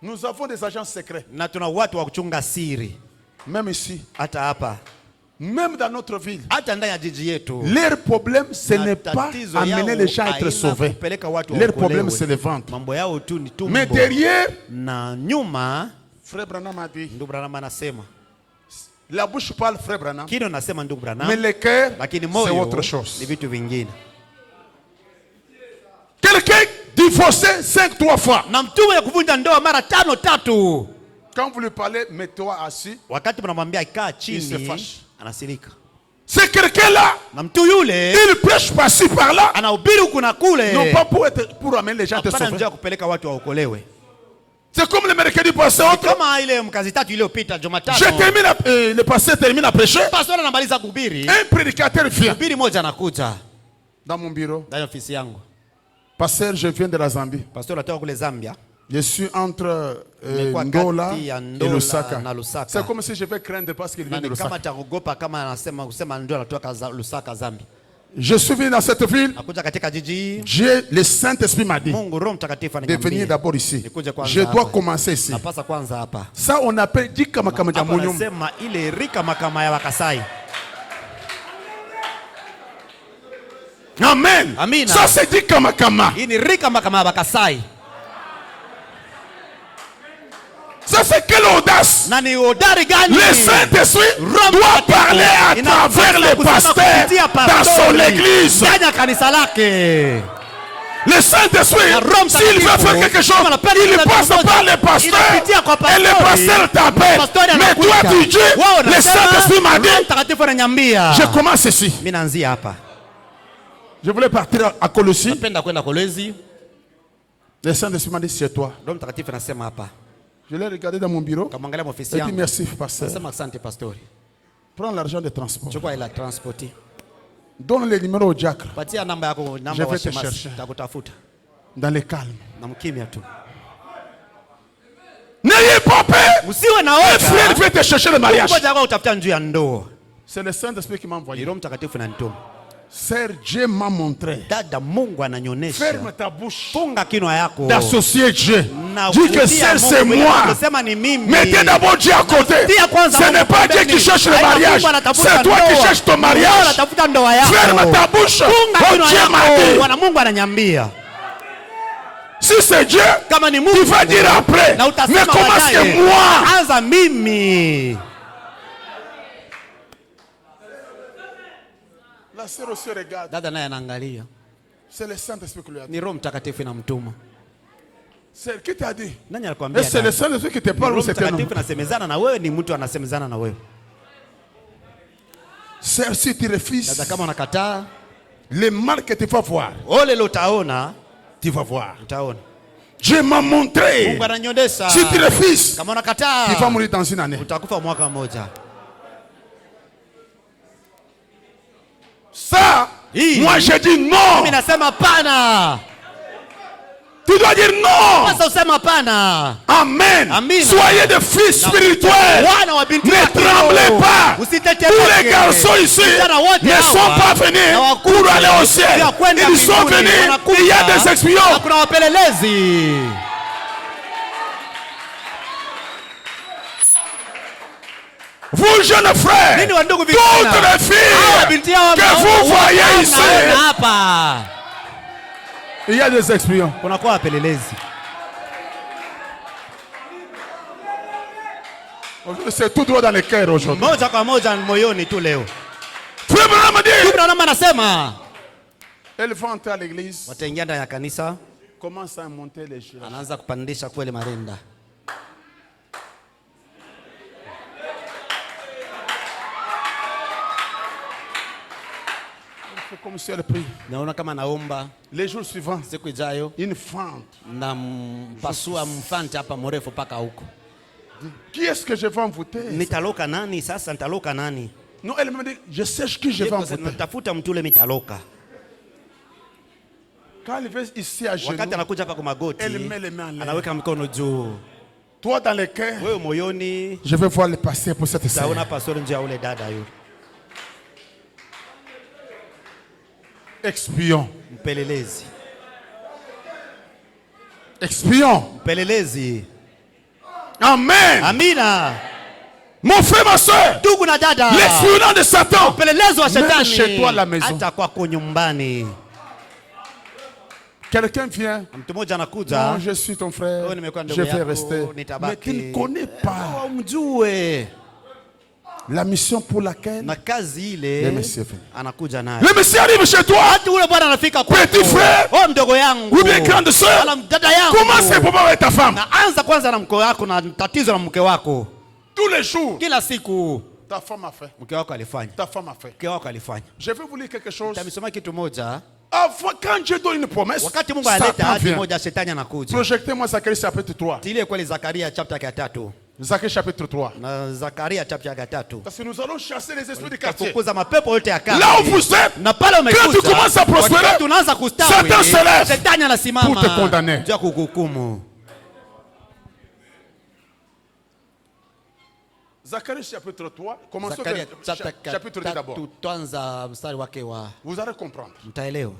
Nous avons des agents secrets, Na tuna watu wa kuchunga siri même ici, hata hapa, même dans notre ville. hata ndani ya jiji yetu. Leur problème, ce Na n'est pas tatizo amener yao les gens à être haina sauvés. kupeleka watu Leur problème, waokolewe. c'est le ventre. Mambo yao tu ni tumbo. Mais derrière, Na nyuma, frère Branham a dit, ndugu Branham anasema, la bouche parle, frère Branham, kile unasema ndugu mais Branham, le cœur, lakini c'est moyo autre chose. ni vitu vingine. Quelqu'un divorcé 5-3 fois. Na mtume ya kuvunja ndoa mara 5 tatu. Quand vous lui parlez, mets-toi assis. Wakati mnamwambia kaa Il se chini, fâche. anasirika. C'est quelqu'un-là, Na mtu yule il prêche par-ci par-là, anahubiri huku na kule, non pas pour amener les gens à te hapana sauver. njia ya kupeleka watu waokolewe. C'est comme le mercredi passé, Kama ile mkazi tatu iliyopita Jumatano, le pasteur termine à prêcher, pastor anamaliza kuhubiri, un prédicateur vient hubiri moja anakuja dans mon bureau. ndani ya ofisi yangu. Pasteur, je viens de la Zambie. Pastor anatoka kule Zambia. Je suis entre Nimekuwa Ndola kati ya et Ndola Lusaka. na Lusaka. C'est comme si je vais craindre parce qu'il Na vient de ni kama Lusaka. ataogopa kama anasema kusema ndio anatoka Lusaka Zambia. Je suis venu dans cette ville. Nakuja katika jiji hii, Dieu, le Saint-Esprit m'a dit Mungu Roho Mtakatifu de venir ananiambia d'abord ici. nikuje kwanza Je dois hapa. commencer ici. Napasa kwanza hapa. Ça, on appelle Dika Makama Hapo Jamunyum. anasema ile rika makama ya Wakasai. Amen. Amina. Ça, c'est Dika Makama. Hii ni rika makama ya Wakasai. Ça, c'est quelle audace. Na ni hodari gani? Le Saint-Esprit doit Mtakatifu parler à travers les pasteurs dans son église. ndani ya kanisa lake. Le Saint-Esprit, Na Roho s'il veut Mtakatifu, faire quelque chose, kama anapenda il kufanya passe jambo par moja, les pasteurs. inapitia kwa Et le pastori. pasteur t'appelle. Pastori Mais toi, anakuja. tu dis, Wao le wanasema, Saint-Esprit m'a dit, Roho Mtakatifu ananiambia. je commence ici. Mimi naanzia hapa. Je voulais partir à Colossi. Napenda kwenda Kolwezi. Le Saint-Esprit m'a dit, c'est toi. Roho Mtakatifu anasema hapa. Je l'ai regardé dans mon bureau. Kamwangalia ofisi Et dit, yangu. merci, pasteur. Nasema asante pastori. Prends l'argent de transport. Chukua ila transporti. Donne le numéro au diacre. Patia namba yako, Je namba vais wa te shemasi. chercher. Takutafuta. Dans le calme. Na mkimya tu. N'ayez pas peur. Msiwe na Un frère hoga. vient te chercher le mariage. Ngoja kwa utafuta njia ya ndoa. C'est le Saint-Esprit qui m'a Ni envoyé. Roho Mtakatifu ananituma. Sœur, Dieu m'a montré. Dada, Mungu ananionyesha. Ferme ta bouche. Funga kinywa yako. D'associer Dieu. Na Dis que kutia c'est Mungu bila moi. kusema ni mimi. Mettez d'abord Dieu à côté. Tia kwanza Ce Mungu n'est pas Dieu pembeni. qui cherche le Haina mariage. Mungu anatafuta C'est toi qui ndoa. cherches ton Mungu mariage. anatafuta ndoa yako. Ferme ta bouche. Funga Oh, kinywa Dieu m'a yako. dit. Bwana Mungu ananiambia. Si c'est Dieu, Kama ni tu Mungu. vas dire après. Na Mais utasema comment baadaye. c'est moi? Anza mimi. La sœur aussi regarde. Dada naye anaangalia. C'est le Saint-Esprit qui lui a dit. Ni Roho Mtakatifu inamtuma. C'est qui t'a dit? Nani Et alikwambia? c'est le Saint-Esprit qui te Ni parle ou Roho c'est un homme? Mtakatifu anasemezana na wewe, ni mtu anasemezana na wewe. Sœur, si tu refuses, Dada, kama unakataa, le mal que tu vas voir, ole lo utaona, tu vas voir. utaona. Dieu m'a montré. Mungu ananionyesha. Si tu refuses, Kama unakataa, tu vas mourir dans une année. utakufa mwaka mmoja. Ça, moi je dis non. Mimi nasema pana. Tu dois dire non. Sasa usema pana. Amen. Amina. Soyez des fils spirituels. Wana wa binti Ne tremblez pas. Tous les garçons ici ne sont pas venus pour aller au ciel. Ils sont venus. Il y a des espions. Kuna wapelelezi. Vous jeunes frères, toutes les filles que vous voyez ici, il y a des espions. Kuna kwa wapelelezi. C'est tout droit dans les cœurs aujourd'hui. Moja kwa moja moyoni tu leo. Frère Branham dit, Branham anasema elles vont entrer à l'église, wataingia ndani ya kanisa, commencent à monter les choses. anaanza kupandisha kweli marenda. C'est comme si elle prie. Naona kama naomba Les jours suivants, siku ijayo une fente. na mpasua mfante hapa mrefu paka huko. Qui est-ce que je vais envoûter? Mitaloka nani sasa? Nitaloka nani? Non, elle me dit, je sais qui je vais envoûter. Natafuta mtu ule mitaloka. Quand elle vient ici à genoux, Wakati anakuja hapa kwa magoti, elle met les mains en l'air. anaweka mikono juu. Toi dans le cœur, Wewe moyoni, je vais voir le passer pour cette sœur. taona pastori nje ya ule dada yule. Expions. Mpelelezi. Expions. Mpelelezi. Amen. Amina. Mon frère, ma soeur, Ndugu na dada, l'expion de Satan, mpelelezi wa même shetani chez toi à la maison. hata kwako nyumbani. Quelqu'un vient. Mtu mmoja anakuja, Non, je suis ton frère. wewe nimekuwa ndugu Je vais yako, rester. nitabaki. Mais tu ne connais pas Mjue la mission pour laquelle na kazi ile le Messie vient. anakuja nayo. Le Messie arrive chez toi. Hata ule bwana anafika kwako. Petit frère, oh mdogo yangu, ou bien grande soeur, ala dada yangu, comment c'est pour avec ta femme? na anza kwanza na mke wako na tatizo na mke wako. Tous les jours, Kila siku ta femme a fait. mke wako alifanya, Ta femme a fait. mke wako alifanya. Je vais vous lire quelque chose. Tamisoma kitu moja. Avant, quand Dieu donne une promesse, Wakati Mungu analeta Satan ahadi vient. moja, shetani anakuja. Projectez-moi Zacharie chapitre 3. Ile kweli Zakaria chapter ya 3. Zacharie chapitre 3. Na Zakaria chapter ya 3. Parce que nous allons chasser les esprits du quartier. Kufukuza mapepo yote ya kale. Là où vous êtes, Na pale umekuja. quand tu commences à prospérer, wakati unaanza kustawi, Satan se lève shetani anasimama pour te condamner. juu ya kukuhukumu. Zacharie chapitre 3, commençons Zakaria avec chapitre 2 d'abord. tuanza mstari wake wa Vous allez comprendre. mtaelewa.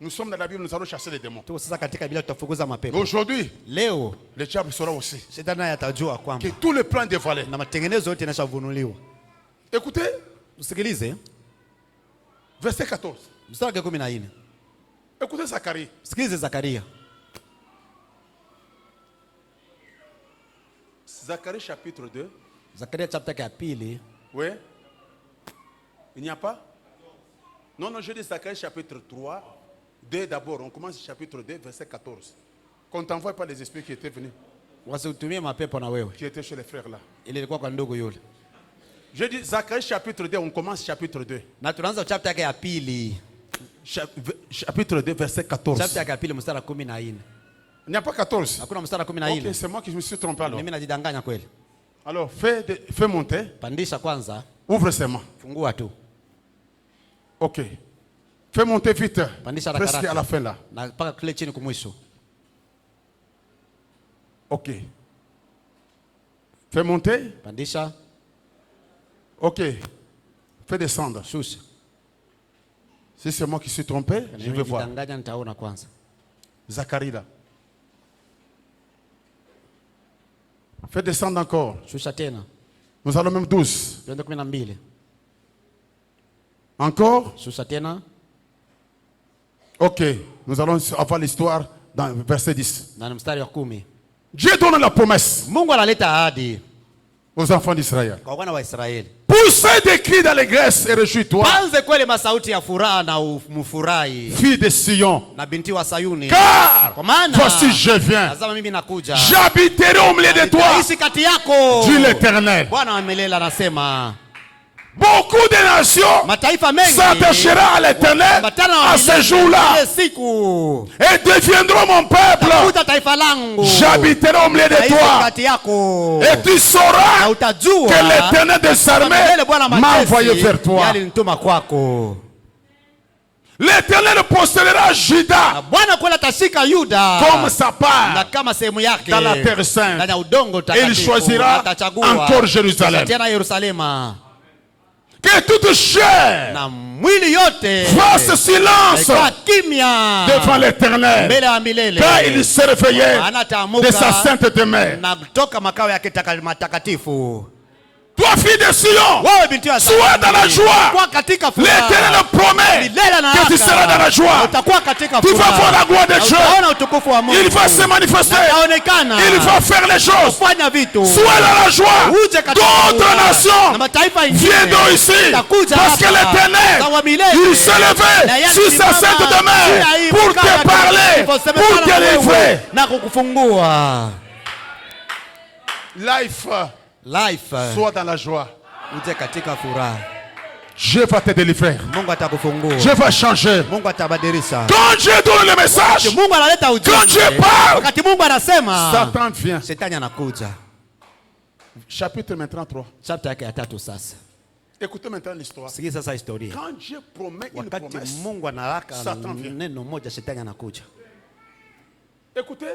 Nous sommes dans la Bible, nous allons chasser les démons. Tuko sasa katika Biblia tutafukuza mapepo. Aujourd'hui, Leo le diable saura aussi shetani naye atajua kwamba que tous les plans dévoilés. na matengenezo yote yanashavunuliwa. Écoutez, Usikilize verset 14. mstari wa 14. Écoutez Zacharie. Sikilize Zakaria. Zacharie chapitre 2. Zakaria chapter ya 2. Oui. Il n'y a pas? Non, non, je dis Zacharie chapitre 3. 2 d'abord. On commence chapitre 2, verset 14. Qu'on ne t'envoie pas les esprits qui étaient venus, Wasiutumie mapepo na wewe. qui étaient chez les frères là. Ile ilikuwa kwa ndugu yule. Je dis Zacharie chapitre 2, on commence chapitre 2. Na tunaanza chapter yake ya 2. Chapitre 2, verset 14. Chapter yake ya 2 mstari wa 14. Il n'y a pas 14. Hakuna mstari wa Ok, 14. c'est moi qui me suis trompé alors. Mimi najidanganya kweli. Alors, fais monter. Pandisha kwanza, Ouvre seulement. fungua tu. Ok. Fais monter vite. Pandisha Presque haraka à la fin là. na mpaka kule chini kumwisho. Ok. Fais monter. Pandisha, Ok. Fais descendre. shusha. Si c'est moi qui suis trompé, je vais voir. Najidanganya nitaona kwanza. Zacharie là. Fais descendre encore. Shusha tena. Nous allons même 12. Twende 12. Encore. Shusha tena. Ok. Nous allons avoir l'histoire dans verset 10. Na mstari wa 10. Dieu donne la promesse Mungu analeta ahadi aux enfants d'Israël. kwa wana wa Israeli. Poussez des cris d'allégresse et réjouis-toi, Panze kweli masauti ya furaha na mfurahi fille de Sion. na binti wa Sayuni. Car Kwa maana voici je viens. tazama mimi nakuja. J'habiterai au milieu de toi, Nitaishi kati yako. dit l'Éternel. Bwana wa milele anasema. Beaucoup de nations mataifa mengi s'attachera à l'Éternel à ce jour-là et deviendront mon peuple. J'habiterai au milieu de toi et tu sauras que l'Éternel des armées m'a envoyé vers toi. L'Éternel postulera Juda comme sa part dans la terre sainte et il choisira encore Jérusalem. Que toute chair fasse silence devant l'Éternel, car il s'est réveillé de sa sainte demeure. Toi, fille de Sion, sois dans la joie. L'Éternel promet que tu seras dans la joie. Tu vas voir la gloire de Dieu. Il va se manifester. Il va faire les choses. Sois dans la joie. D'autres nations viendront ici. Parce que l'Éternel, il s'est levé sur sa sainte demeure pour te parler, pour te livrer. Life. Sois dans la joie. Dieu va te délivrer. Dieu va changer. Quand Dieu donne le message, quand Dieu parle, Satan vient. Chapitre maintenant 3. Écoutez maintenant l'histoire. Quand Dieu promet une promesse, Satan vient. Écoutez.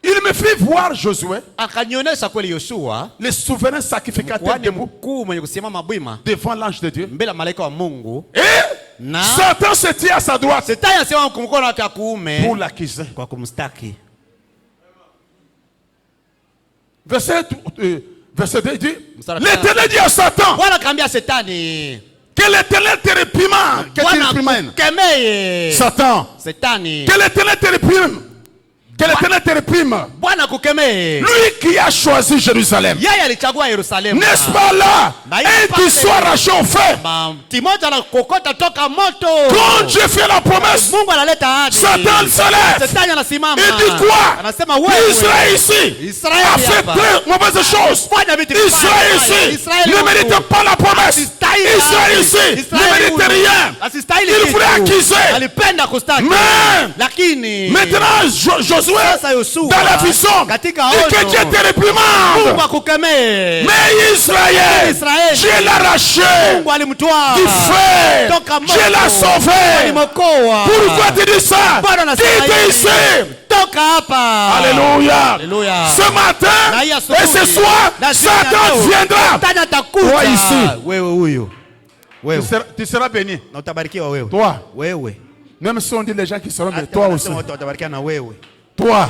Il me fit voir Josué, le souverain sacrificateur debout devant l'ange de Dieu. Et Satan se tient à sa droite pour l'accuser. Verset 2 dit, l'Éternel dit à Satan, que l'Éternel te réprimande. Satan, que l'Éternel te réprime. Que l'Éternel te réprime. Lui qui a choisi Jérusalem. N'est-ce pas là? Et tu sois arraché au feu. Quand Dieu fait la promesse, Satan se lève. Il dit quoi? Israël ici a fait très mauvaises choses. Israël ici ne mérite pas la promesse. Israël ici ne mérite rien. Il voulait accuser. Mais maintenant Josué dans la vision dit que Dieu te réprimande. Mais Israël, Dieu l'a arraché du feu. Dieu l'a sauvé. Pourquoi tu dis ça? Dites ici. Alléluia. Ce matin et ce soir, Satan viendra. Toi ici, tu seras béni. Toi, même si on dit les gens qui seront bénis, toi aussi. Toi,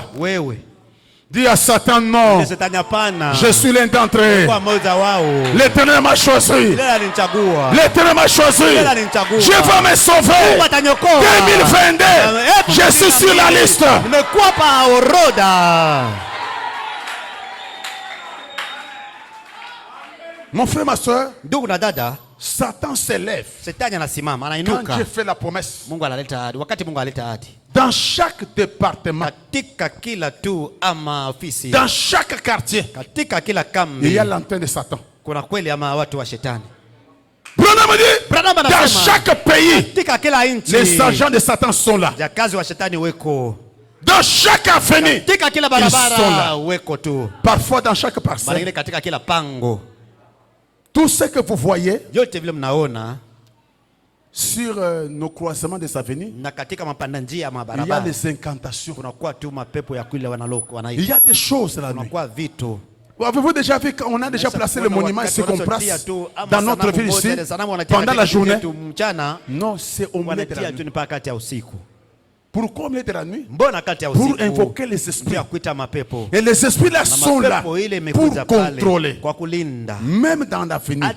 dis à Satan non. Je suis l'un d'entre eux. L'Éternel m'a choisi. L'Éternel m'a choisi. Je vais me sauver. 2022, je suis sur la liste. Mon frère, ma soeur, Satan s'élève quand Dieu fait la promesse. Dans chaque département, dans chaque quartier, il y a l'antenne de Satan. Dans chaque pays, les agents de Satan sont là. Dans chaque avenue, ils sont là. Parfois dans chaque parcelle. Tout ce que vous voyez sur nos croisements des avenues, il y a des incantations. Il y a des choses là. Avez-vous déjà vu qu'on a déjà placé le monument ici qu'on place dans notre ville ici pendant la journée? Non, c'est au milieu de la nuit. Pourquoi au milieu de la nuit? Pour invoquer les esprits. Et les esprits là sont là pour contrôler. Même dans l'avenir,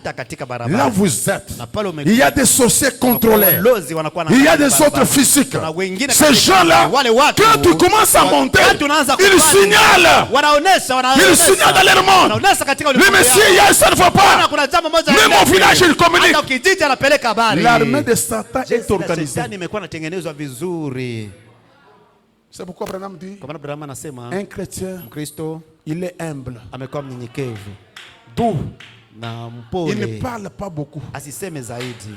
là vous êtes, il y a des sorciers contrôlés. Il y a des autres physiques. Ces gens-là, quand tu commences à monter, ils signalent. Ils signalent dans leur monde. Le Messie, ça ne va pas. Même au village, il communique. L'armée de Satan est organisée. C'est pourquoi Branham dit, un chrétien, il est humble, doux, na Il ne mpole, parle pas beaucoup. asiseme zaidi.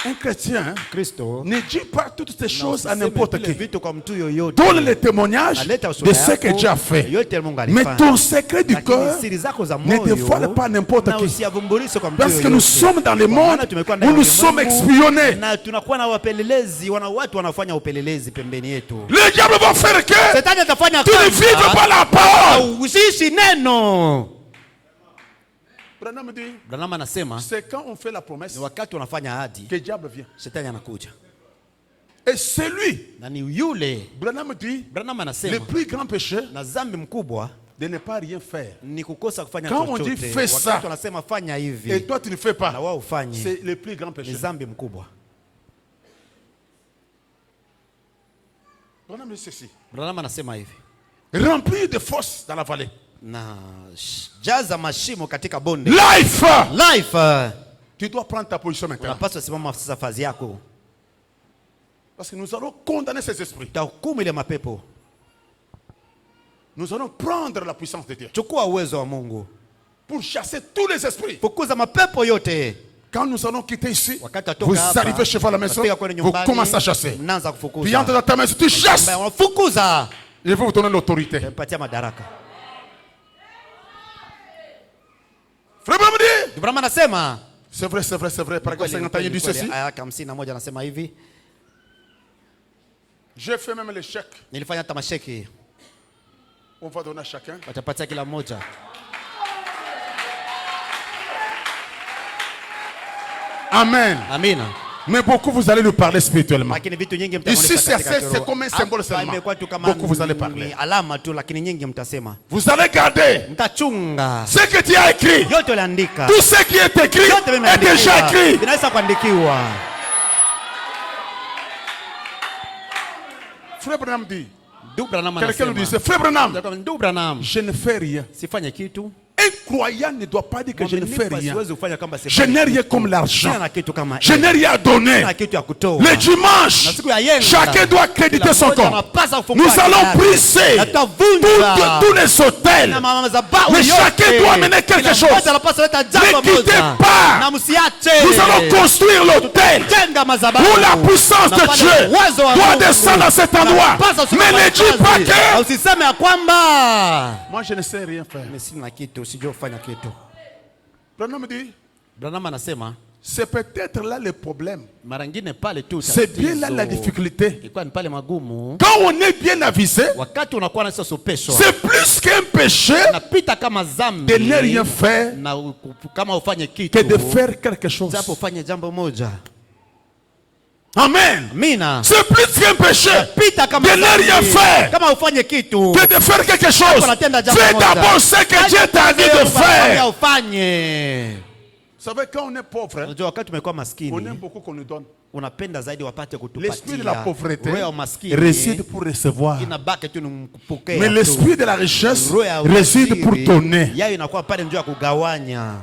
Un chrétien Kristo ne dit pas toutes ces choses à usiseme n'importe vile qui. vitu kwa mtu yoyote. Donne le témoignage Aleta de ushuhuda ce que yako, Dieu a fait. yote Mungu Mais alifanya. ton secret du Lakini cœur siri zako za ne moyo dévoile pas n'importe na qui. usiyavumbulishe kwa mtu Parce que yoyote. nous sommes dans le Kwa monde maana tumekuwa ndani où ya nous sommes ulimwengu, espionnés. na tunakuwa na wapelelezi, watu wanafanya upelelezi pembeni yetu. Le diable va faire que Shetani atafanya tu ne vives pas la parole. usiishi neno. Branham dit, Branham anasema c'est quand on fait la promesse ni wakati unafanya ahadi, que le diable vient. shetani anakuja. Et c'est lui, Na ni yule Branham dit, Branham le anasema plus grand péché na dhambi mkubwa de ne pas rien faire. ni kukosa kufanya Quand on chochote. dit fais ça, Wakati wanasema fanya Et hivi toi tu ne fais pas. na wao ufanye, C'est le plus grand ni péché. dhambi mkubwa. Branham dit ceci. Branham anasema hivi, Remplir de force dans la vallée. na jaza mashimo katika bonde. Life. Life, Tu dois prendre ta position maintenant. unapaswa simama sasa fazi yako. Parce que nous allons condamner ces esprits. Utahukumu ile mapepo. Nous allons prendre la puissance de Dieu Chukua uwezo wa Mungu, pour chasser tous les esprits. fukuza mapepo yote. Quand nous allons quitter ici, Wakati vous atoka hapa, arrivez chez vous à la maison, unafika kwenye vous nyumbani, commencez à chasser. mnaanza Puis kufukuza. entre dans ta maison, tu chasses. Unafukuza, Je vais vous donner l'autorité. mpatia madaraka. Frère Branham dit, Abraham anasema c'est vrai, c'est vrai, c'est vrai. Paragraphe 51, il dit ceci. aya 51 anasema hivi, J'ai fait même les chèques. nilifanya hata masheki, On va donner à chacun. watapatia kila mmoja. Amen. Amina. Mais beaucoup, vous allez lui parler spirituellement. Lakini vitu nyingi Ici, mtamuonesha c'est katika assez- kiroho. c'est comme un symbole Hapa seulement. imekuwa tu kama Beaucoup vous allez ni parler. alama tu, lakini nyingi mtasema. Vous allez garder Mtachunga ce que tu as écrit. yote uliandika, Tout ce qui est écrit yote est vimeandikiwa, déjà écrit. vinaweza kuandikiwa. Frère Branham dit, Ndugu Branham quelqu'un nous anasema, dit, Frère Branham, ndugu Branham, je ne fais rien. sifanye kitu. Un croyant ne doit pas dire que je ne fais rien. Siwezi kufanya kama Je sifanye n'ai kitu. rien comme l'argent. Sina kitu kama Je n'ai rien à donner. Sina kitu ya kutoa. Le dimanche, Na siku ya yenga, chacun doit créditer kila son mmoja compte. anapaswa kufungua Nous allons yake. briser Na tutavunja tous les hôtels. na madhabahu Mais yote. chacun doit amener quelque Kila chose. mmoja anapaswa leta jambo Ne quittez moja. pas. Na msiache. Nous allons construire l'hôtel Jenga madhabahu. où la puissance de Na pale Dieu uwezo wa doit Mungu. descendre à cet Na endroit. unapaswa usifanye Mais ne dis pas kazi. Na que usiseme ya kwamba moi je ne sais rien faire. mimi sina kitu, sijui kufanya kitu. Branham dit, Branham anasema c'est peut-être là le problème. mara nyingine pale tu C'est bien là la difficulté. ilikuwa ni pale magumu. Quand on est bien avisé, Wakati unakuwa na sasa upesho, c'est plus qu'un péché napita kama zambi de ne rien faire na kama ufanye kitu que de faire quelque chose. japo ufanye jambo moja. Amen. Amina. C'est plus qu'un péché Pita kama de ne zambi, rien faire kama ufanye kitu que de faire quelque chose. unatenda jambo Fais moja. d'abord ce que Dieu t'a dit de faire. Ufanye. Vous savez, quand on est pauvre, Unajua wakati umekuwa on maskini aime beaucoup qu'on nous donne. unapenda zaidi wapate L'esprit de la kutupatia. pauvreté Roho ya umaskini réside pour recevoir. inabaki tu ni kupokea Mais tu. l'esprit de la richesse Roho ya réside pour utajiri, donner. yayo inakuwa pale ndio ya kugawanya.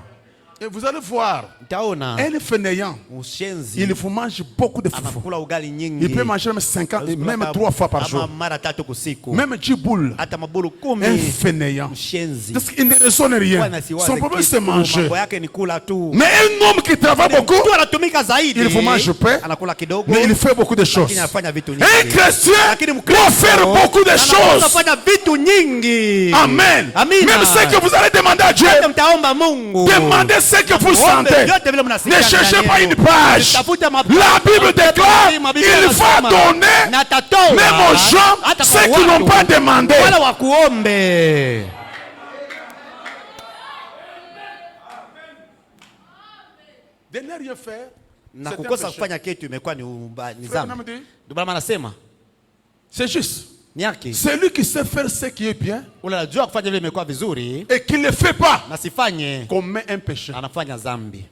Et vous allez voir, Utaona un fainéant, ushenzi il faut manger beaucoup de foufou. anakula ugali nyingi. Il peut manger même 50, même Anakula 3 fois par ama jour. mara tatu kusiku. Même 10 boules. Hata mabulu Un 10. fainéant. Mshenzi. Parce qu'il ne raisonne rien. Bwana siwaze Son problème, kitu, c'est manger. mambo yake ni kula tu. Mais un homme qui travaille beaucoup, Mtu anatumika zaidi. il faut manger peu, Anakula kidogo. mais il fait beaucoup de choses. Lakini anafanya vitu Un nyingi. chrétien Lakini doit faire beaucoup de anaweza choses. kufanya vitu nyingi. Amen. Amina. Même ce que vous allez demander à Dieu, Hata mtaomba Mungu. demandez ce que vous Muombe sentez. vyote vile mnasikia Ne cherchez ndani pas yenu. une page. Msitafute La Bible déclare, il va donner na atatoa même aux gens hata kwa ceux qui n'ont watu pas demandé. wale wakuombe. De ne rien faire, Na c'est un kukosa péché. kufanya kitu imekuwa ni Frère zambi. Branham dit, Ndio maana anasema c'est juste. ni haki. Celui qui sait faire ce qui est bien Ule anajua kufanya vile imekuwa vizuri et qui ne le fait pas, na sifanye commet un péché. anafanya zambi.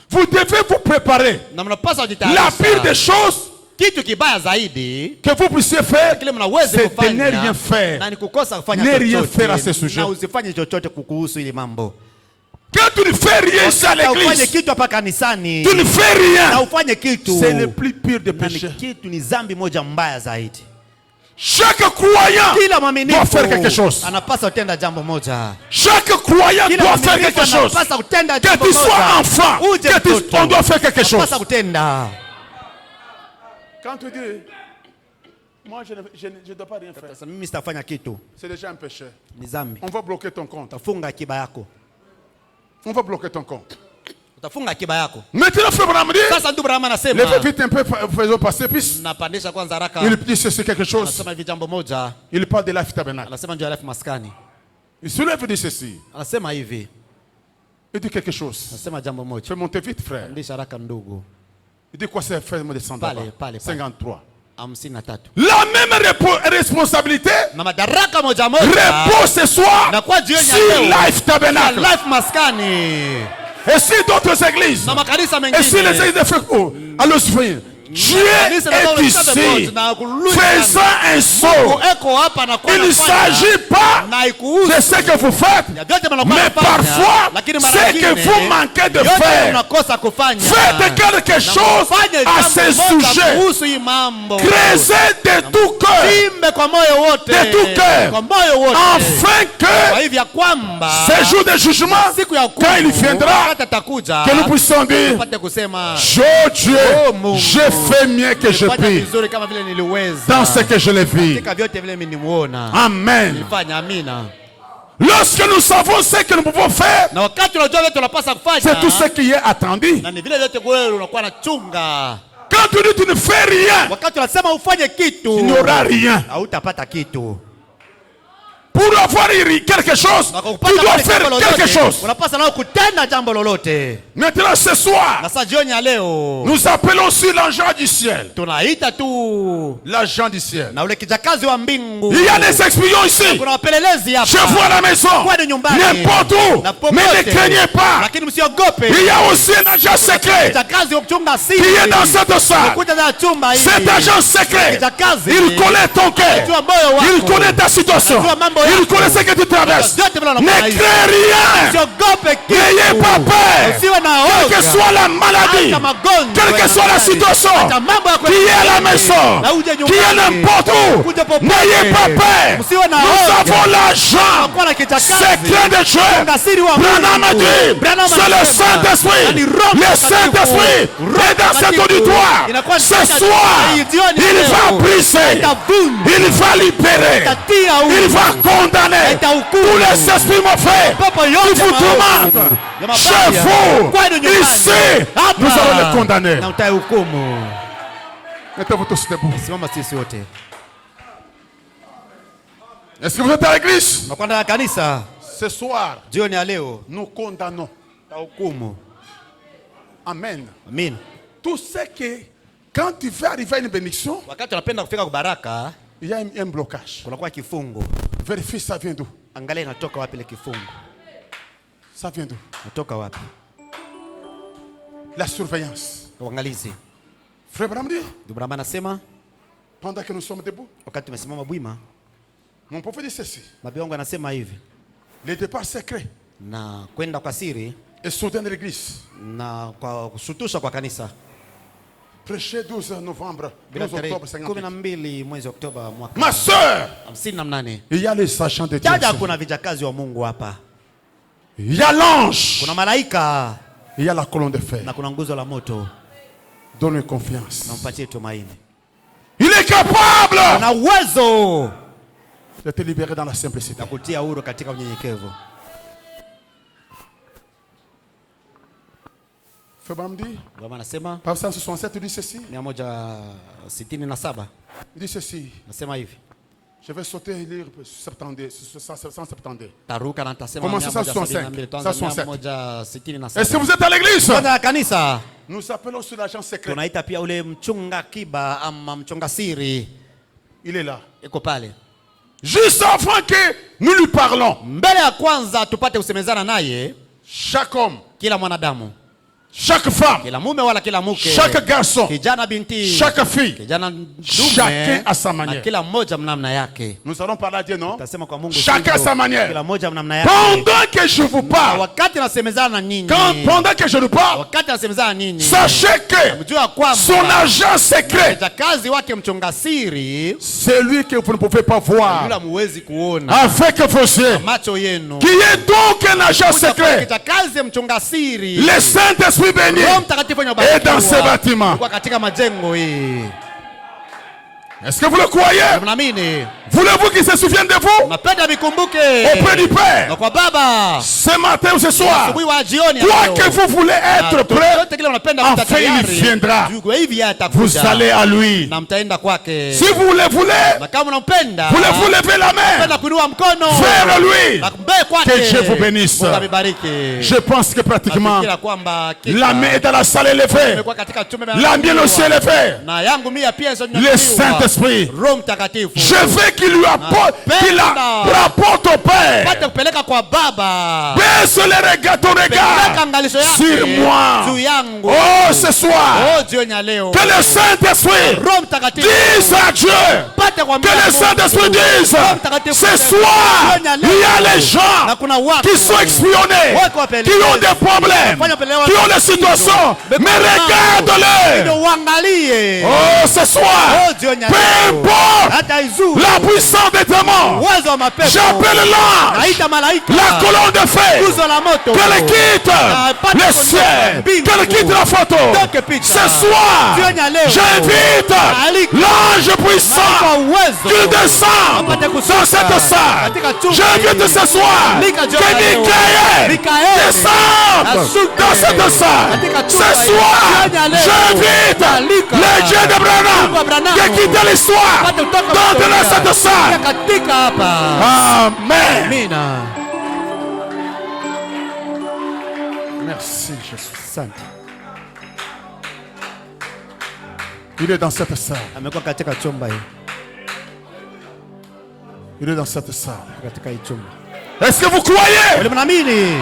Vous devez vous préparer. Na mnapaswa La pire des kujitayarisha. choses Kitu kibaya zaidi que vous puissiez faire, kile mnaweza c'est de ne kufanya rien faire. na ni kukosa kufanya Ne rien chochote. faire à ce sujet. Na usifanye chochote kuhusu ile mambo. Quand tu ne fais rien ici à Na ufanye l'église, kitu hapa kanisani. tu ne fais Na rien. ufanye kitu. C'est le plus pire des Na ni péchés. kitu ni zambi moja mbaya zaidi. Chaque croyant kila doit mwaminifu faire quelque chose. anapaswa kutenda jambo moja. Chaque croyant Kila doit faire quelque mwaminifu chose. anapaswa kutenda Que jambo tu sois moja. enfant, Uje que mtoto, on doit faire quelque chose. anapaswa kutenda. Quand tu dis, moi je ne dois pas rien faire, Sasa mimi sitafanya kitu, c'est déjà un péché. ni dhambi. On va bloquer ton compte. Utafunga akiba yako, On va bloquer ton compte. utafunga akiba yako. Maintenant, frère Branham dit, Sasa ndugu Brahma anasema, levez vite un peu, faisons passer, puis napandisha kwanza haraka. il dit ceci quelque chose. Anasema hivi jambo moja, Il parle de Life Tabernacle. anasema ndio Life Maskani. Il se lève et dit ceci. Anasema hivi, Il dit quelque chose. anasema jambo moja, Fais monter vite, frère. pandisha haraka ndugu. Il dit quoi, c'est faire me descendre Pale, là-bas. pale, pale. 53. 53. La même responsabilité Na madaraka moja moja repose ce soir na kwa jioni ya sur leo Life Tabernacle. Life Maskani Et si d'autres églises, na makanisa et si les mengine. églises de Fréco, allons souvenir, Dieu Kanisa la est Lord ici, Church na kululu faisant un saut. eko hapa na kwa Il ne s'agit pas na ikuhusu de ce que vous faites, ya vyote mnakuwa mais mnafanya, parfois, lakini mara ce que nyingine, vous manquez de yote faire. mnakosa kufanya. Faites quelque chose Mfanye à jambo ce moja sujet. kuhusu hii mambo. Creusez de tout cœur, Imbe kwa moyo wote. de tout cœur, Kwa moyo wote. afin Kwa que hivyo ya kwamba ce jour de jugement, siku ya hukumu, quand il viendra, wakati atakuja, que nous puissions dire, tupate kusema oh Dieu, Oh, Mungu, j'ai fait mieux que je nilifanya puis vizuri kama vile niliweza. dans ce que je l'ai vu. Katika vyote vile mimi nimuona. Amen. Nilifanya, amina. Lorsque nous savons ce que nous pouvons faire, Na wakati unajua vile tunapaswa kufanya, c'est tout ce qui est attendu. na ni vile vyote wewe unakuwa na chunga. Quand tu dis tu ne fais rien, Wakati unasema ufanye kitu, il n'y aura rien. hautapata kitu. Pour avoir quelque chose, Na kwa tu kupata dois kile faire jambo quelque lolote, chose. unapaswa nao kutenda jambo lolote. Maintenant, ce soir, Na sasa jioni ya leo nous appelons aussi l'agent du ciel. tunaita tu L'agent du ciel. na ule kijakazi wa mbingu. Il y a des espions ici. Kuna wapelelezi hapa. Je vois à la maison, Kwani nyumbani, n'importe où, na popote. mais ne craignez pas. Lakini msiogope. Il y a aussi un agent secret Kijakazi wa kuchunga qui est dans cette salle. kuja na chumba hili. Cet agent secret, Kijakazi il connaît ton cœur, anajua moyo wako. il connaît ta situation, Anajua mambo il yako. connaît ce que tu traverses. Vyote vile Ne unafanya hivi. crains rien. Usiogope kitu. N'ayez pas peur. Usiwe na Quelle que hoga. soit la maladie, Hata magonjwa quelle que soit la yanayojali. situation, Hata mambo yako qui est à la yanayojali. maison, Na uje qui est nyumbani. n'importe où, Kuja popote. n'ayez pas peur. Msiwe na Nous hoga. avons l'argent Unakuwa na kijakazi. secret de Dieu. Mjasiri wa Branham a Mungu. dit, Branham c'est le anasema, Saint-Esprit. yani Roho Le Mtakatifu. Saint-Esprit Roho est dans cet Mtakatifu. auditoire. Inakuwa Ce ndani ya soir, hii jioni il leo. va briser, Itavunja. il va libérer, Itatia huru. il va condamner Itahukumu. tous les esprits mauvais Pepo qui yote vous maovu. tourmentent. Ya mabaya. Chez vous, Kwenu nyumbani. ici, Hapa. nous allons les condamner. Na utahukumu. Mettez-vous tous debout. Simama sisi wote. Est-ce que vous êtes à l'église? Tunakwenda na kanisa. Ce soir, Jioni ya leo nous condamnons. utahukumu. Amen. Amen. Tout ce que, quand tu veux arriver à une bénédiction, Wakati unapenda kufika kwa baraka, il y a un blocage. kunakuwa kifungo. Vérifie ça vient d'où? Angalia inatoka wapi ile kifungo. Ça vient d'où? Inatoka wapi? La surveillance. Uangalizi. Frère Branham dit, Ndio Brahma anasema pendant que nous sommes debout, wakati tumesimama bwima, mon prophète dit ceci. nabii wangu anasema hivi, Les départs secrets na kwenda kwa siri et soudain de l'église. na kwa kushutusha kwa kanisa. Prêché 12 novembre, Bila 12 tarehe octobre 58. 12 mwezi Oktoba mwaka Ma soeur, 58. il y a les agents de Dieu. Jaja, ici. kuna vijakazi wa Mungu hapa. Il y a l'ange. Kuna malaika Il y a la colonne de fer. na kuna nguzo la moto. Donne-lui confiance. Na mpatie tumaini. Il est capable Ana uwezo de te libérer dans la simplicité. na kutia huru katika unyenyekevu. Frère Branham dit, Baba anasema par 167, il dit ceci. 167 Il dit ceci. nasema hivi, Je vais sauter et lire 170. taruka na nitasema Comment ça, 165? 167. Est-ce que vous êtes à l'église? Kwanza kanisa Nous appelons sur l'agent secret. tunaita pia ule mchunga kiba ama mchunga siri, Il est là. iko pale Juste avant que nous lui parlons, mbele ya kwanza tupate kusemezana naye. chaque homme Kila mwanadamu chaque femme, kila mume wala kila mke, chaque garçon, kijana binti, chaque fille, kijana chacun dume, à sa na manière. kila mmoja mnamna yake. Nous allons parler à Dieu, non? Tasema kwa Mungu Chacun à sivyo, sa manière. kila mmoja mnamna yake. Pendant que je vous Na parle, wakati nasemezana na nyinyi, pendant que je nous parle, wakati nasemezana na nyinyi, sachez que mjua kwamba son agent secret, mtendakazi wake mchunga siri, celui que vous ne pouvez pas voir, yule muwezi kuona avec vos yeux, macho yenu, qui est donc un agent secret, mtendakazi mchunga siri, le Saint-Esprit béni Roho Mtakatifu est dans ce bâtiment. kwa katika majengo hii. Est-ce que vous le croyez? Mnaamini? Voulez-vous qu'il se souvienne de vous Napenda vikumbuke auprès du Père na kwa Baba ce matin ou ce soir? asubuhi wa jioni ya Quoi leo. que vous voulez être Na prêt, chochote kile unapenda enfin kuwa il tayari, viendra. Yuko hivi Vous atakuja allez à lui. na mtaenda kwake. Si vous le voulez, Na kama unampenda, voulez-vous lever la main unapenda kuinua mkono vers lui? na kumbe kwake. Que Dieu vous bénisse. Mungu amebariki. Je pense que pratiquement Nafikiri kwamba la main est dans la salle élevée. imekuwa katika chumba La mienne aussi élevée. na yangu mia pia sio Le Saint-Esprit. Roho Mtakatifu. Je veux qu'il lui apporte, qu'il la rapporte au Père. Pate kupeleka kwa Baba. Baisse le regard, ton Peleka regard angalisho yake sur moi. juu yangu. Oh, ce soir, Oh, jioni ya leo. que le Saint-Esprit Roho Mtakatifu dise à Dieu, pate kwa que le Saint-Esprit dise, Roho Mtakatifu ce soir, il y a les gens na kuna watu qui sont espionnés, qui ont des problèmes, qui ont des situations, mais regarde-les. ndio uangalie. Oh, ce soir, Oh, jioni ya peu leo. importe Hata izuru la puissance des démons, uwezo wa mapepo. j'appelle l'ange, Naita malaika. la colonne de feu, Nguzo la moto. qu'elle quitte le ciel, qu'elle quitte la photo. Ce soir, j'invite l'ange puissant qu'il descend dans cette salle. J'invite ce soir que Michael descende dans cette salle. Ce soir, j'invite le Dieu de Branham qui quitte l'histoire dans cette salle. katika hapa. Amen. Amina. Merci Jésus. Asante. Il est dans cette salle. Amekuwa katika chumba hii. Il est dans cette salle. Katika hii chumba. Est-ce que vous croyez? Mnaamini?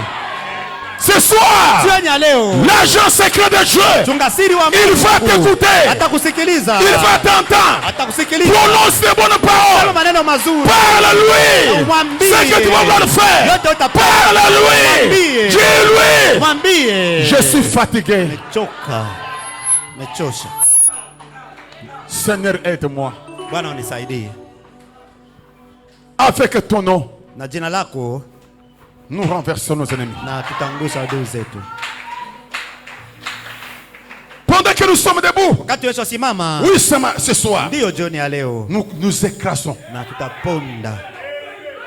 Ce soir, Jioni ya leo. l'agent secret de Dieu, Chunga siri wa il va t'écouter. atakusikiliza. Il va t'entendre. Atakusikiliza. Prononce les bonnes paroles. Maneno mazuri. Parle-lui. Ce que tu vas vouloir faire. Yote utapata. Parle-lui. Dis-lui. Mwambie. Je suis fatigué. Mechoka. Mechosha. Seigneur, aide-moi. Bwana unisaidie. Avec ton nom, Na jina lako nous renversons nos ennemis. na tutangusha adui zetu. Pendant que nous sommes debout, Wakati wewe simama. oui, ce soir, Ndio jioni ya leo. nous écrasons. Na tutaponda.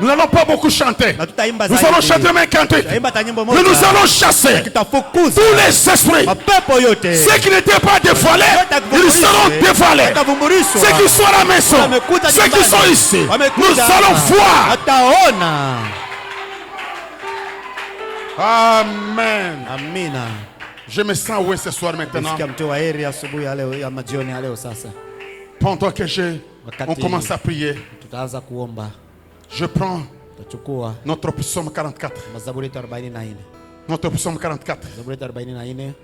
Nous n'allons pas beaucoup chanter. Na tutaimba Nous zaidi. allons chanter mais canter. Tutaimba ta nyimbo Mais moja. nous allons chasser Tutafukuza tous les esprits. mapepo yote. Ceux qui n'étaient pas dévoilés, ils seront dévoilés. Watavumburishwa. Ceux qui sont à la maison, Wamekuja ceux qui nyumbani. sont ici, nous Wamekuja allons hapa. voir. Wataona. Amen. Amina. Je me sens où ce soir maintenant. Nasikia mtu wa heri asubuhi ya leo ama jioni ya leo sasa. Pendant que Wakati on commence à prier, tutaanza kuomba. je prends Tutachukua notre psaume 44. Mazaburi 44. Notre psaume 44. Zaburi 44.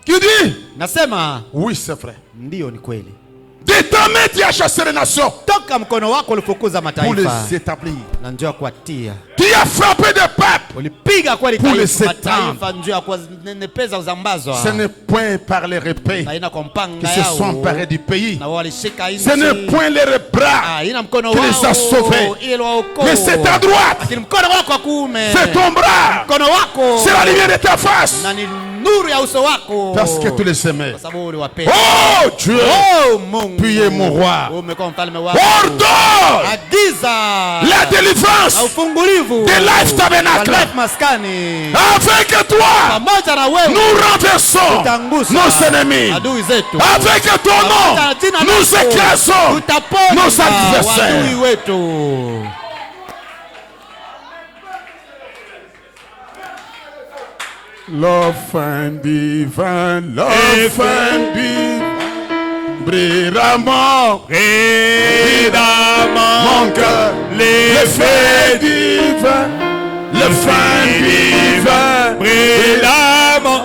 Qui dit, Nasema oui c'est vrai. ndio ni kweli. De ta main tu as chassé les nations Toka mkono wako ulifukuza pour mataifa les établir. na njoo kuatia. Tu as frappé des peuples. Ulipiga kweli Pour les taifa étendre. mataifa njoo ya kuzinenepeza uzambazwa. Ce n'est point par les épées Haina kwa mpanga qui se sont yao. emparés du pays. Na walishika nchi. Ce n'est point les bras, Haina mkono qui les a wao sauvés. ili waokoe. mais c'est ta droite, Lakini mkono wako wa kuume. c'est ton bras, Mkono wako. c'est la lumière de ta face. Na ni nuru ya uso wako. Parce que tu les aimais. Kwa sababu uliwapenda. Oh Dieu, Oh Mungu. tu es mon roi. Umekuwa mfalme wangu. Ordonne Agiza la délivrance na ufungulivu de Life Tabernacle. wa Life Maskani. Avec toi, Pamoja na wewe nous renversons tutangusa nos ennemis. adui zetu. Avec ton nom, Pamoja na jina nous lako, écrasons tutaponda nos adversaires. adui wetu. L'offrande divine, l'offrande divine, brillera mon cœur, le feu divin, le fin divin, brillera mon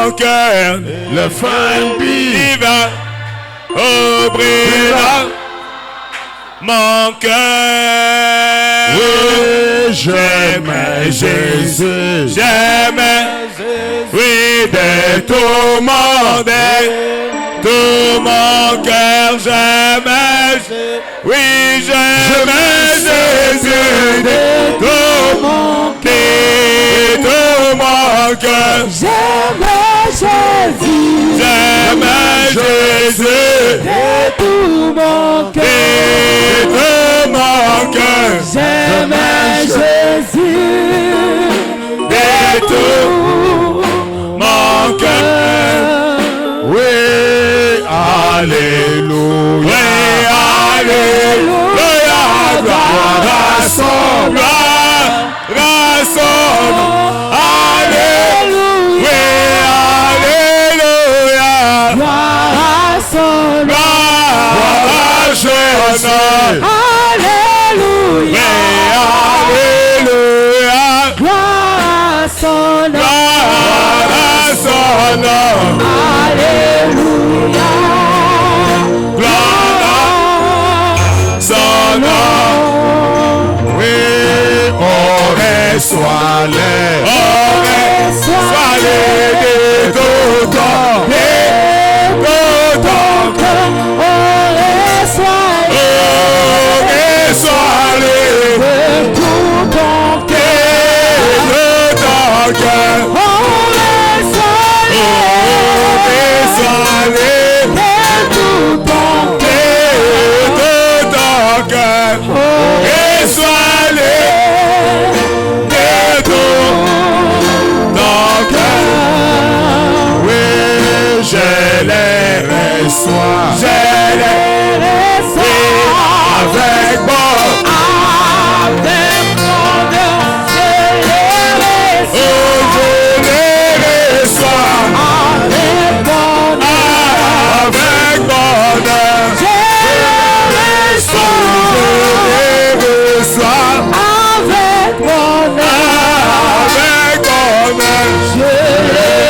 mon cœur, le fin divin, ouvrira mon cœur. Oui, j'aime Jésus. J'aime, oui, de tout mon cœur, j'aime, oui, j'aime Jésus, de tout mon cœur, J'aime Jésus, j'aime Jésus, de tout mon cœur. de mon cœur, J'aime Jésus, de tout mon cœur. Oui, alléluia. Oui, alléluia, gloire à son, gloire à son nom. Alléluia, alléluia, gloire à son nom. gloire à son nom. Alléluia, Alléluia, gloire à son nom. gloire à son nom. Alléluia, Gloire à son nom. Oui, on reçoit les. Sois de tout ton cœur, de tout ton cœur. Je les reçois. Je les avec moi. Avec mon nom, je les Je les reçois avec mon nom, avec bonheur. je les Je les reçois avec mon nom, avec bonheur. je les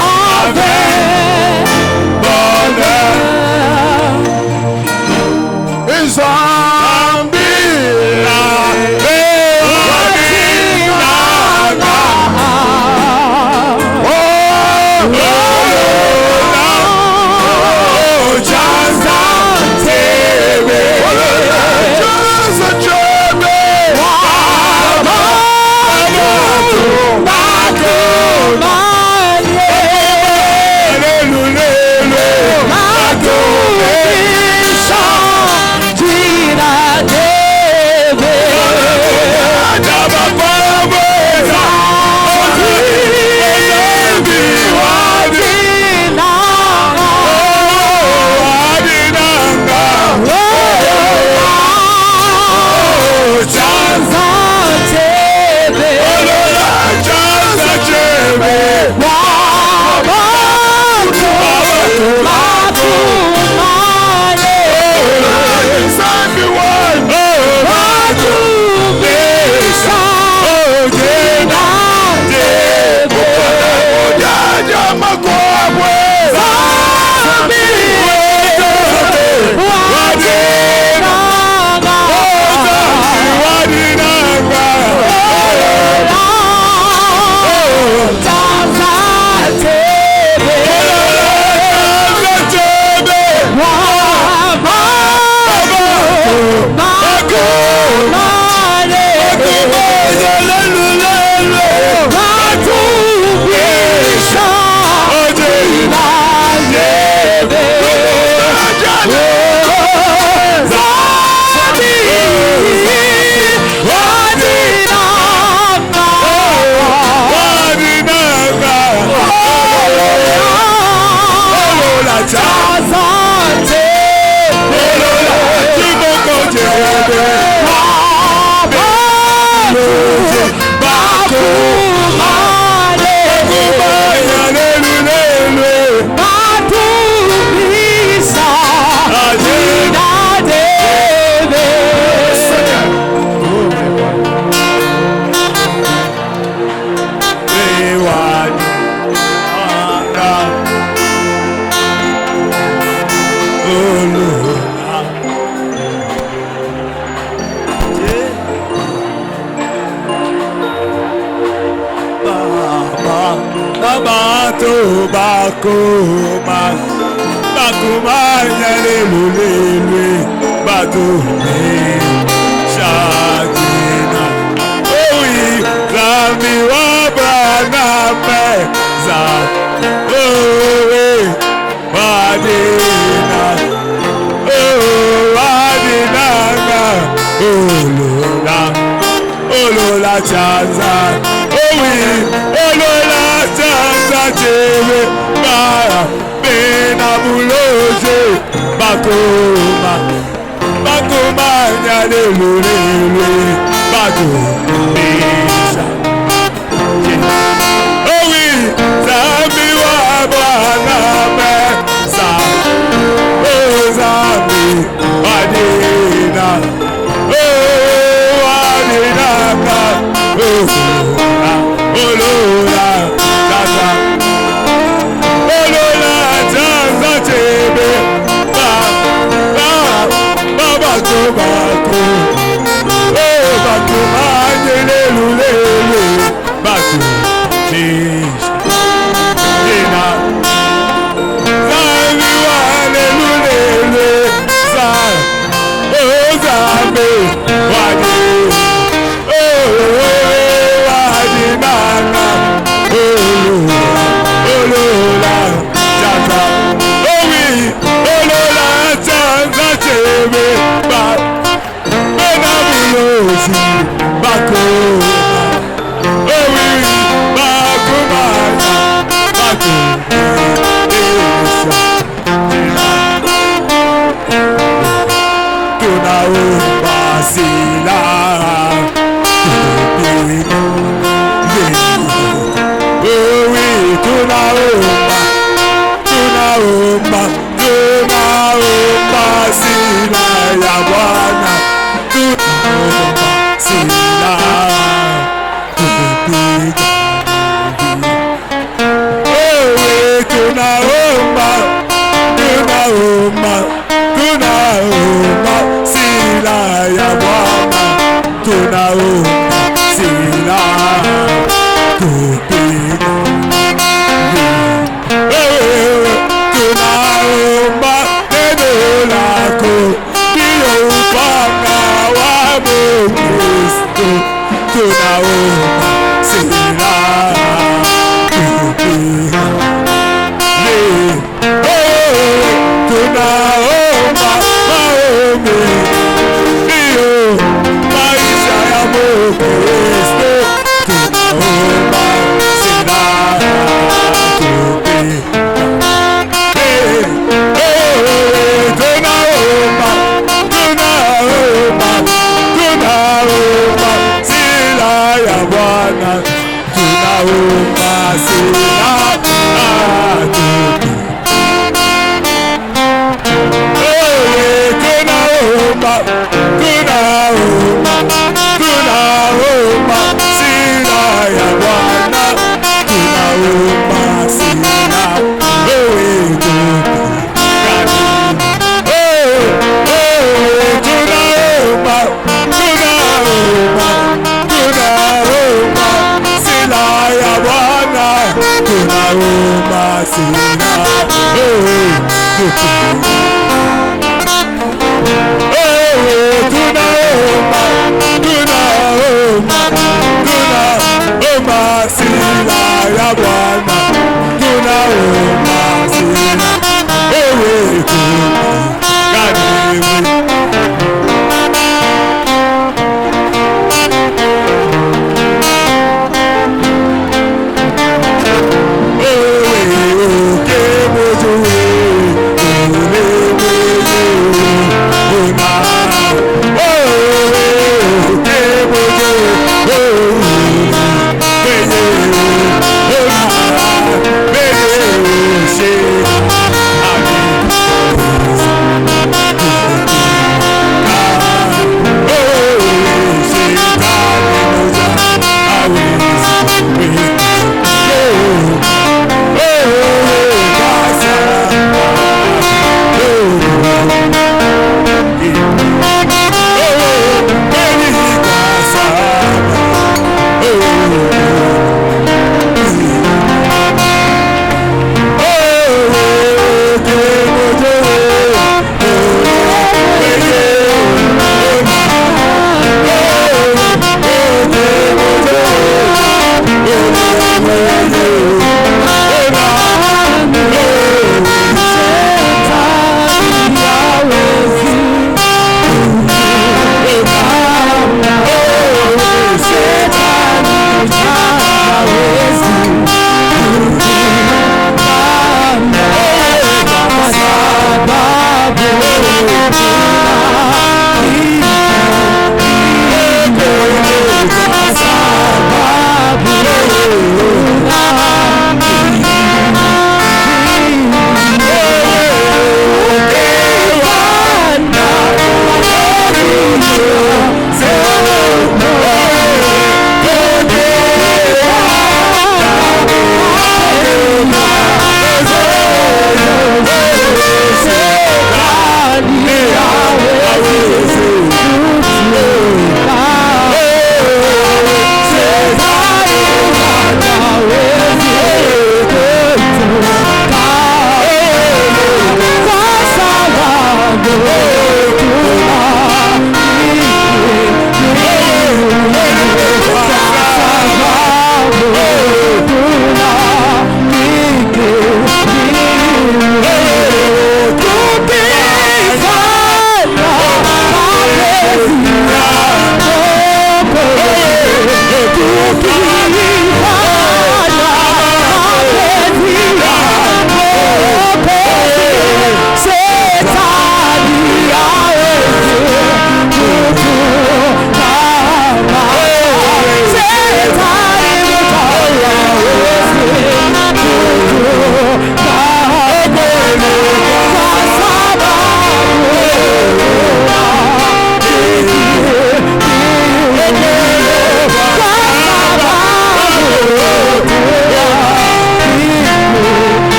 avec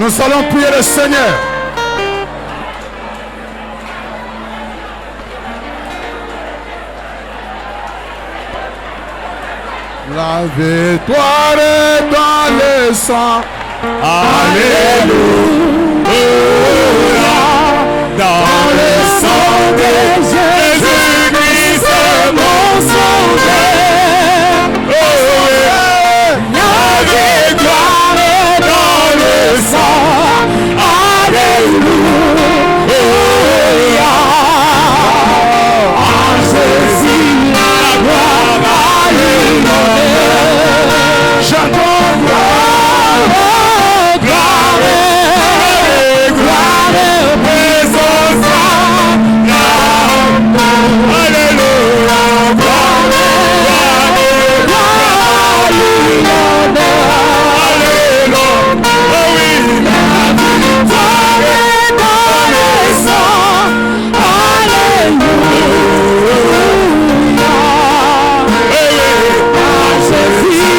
Nous allons prier le Seigneur. La victoire est dans le sang. Alléluia. Dans le sang de Jésus-Christ, mon sauveur. Oh, la victoire est dans le sang. Alléluia. En Jésus, la gloire, alléluia. J'attends gloire, gloire, gloire, présence, alléluia, gloire, alléluia, oh oui, la victoire est dans le sang, alléluia, Jésus.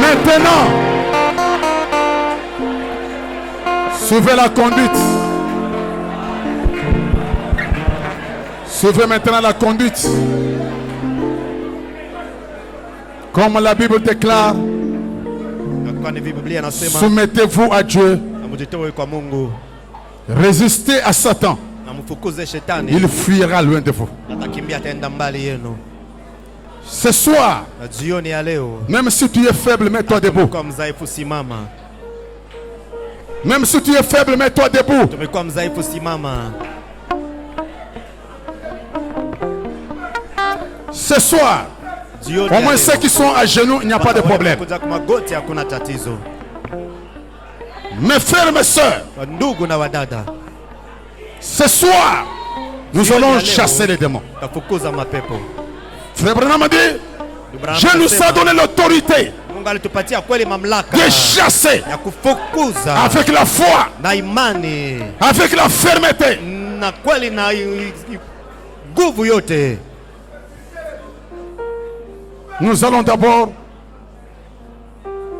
Maintenant, suivez la conduite. Suivez maintenant la conduite. Comme la Bible déclare, Kwani Biblia inasema soumettez-vous à Dieu. na mjitoe kwa Mungu Résistez à Satan. na mfukuze shetani, Il fuira loin de vous. atakimbia ataenda mbali yenu. Ce soir, Na jioni ya leo, même si tu es faible, mets-toi debout. kwa mdhaifu simama. Même si tu es faible, mets-toi debout. Tumekuwa mdhaifu simama. Ce soir, Jioni au ya moins leo, ceux qui sont à genoux, il n'y a pas de problème. kuja kwa magoti hakuna tatizo. Mes frères, mes soeurs, Kwa ndugu na wadada, ce soir, nous jioni allons ya leo, chasser les démons. tafukuza mapepo. Frère Branham a dit, Branham Dieu nous anasema, a donné l'autorité Mungu alitupatia kweli mamlaka de chasser ya kufukuza avec la foi, na imani avec la fermeté. na kweli na nguvu yote. Nous allons d'abord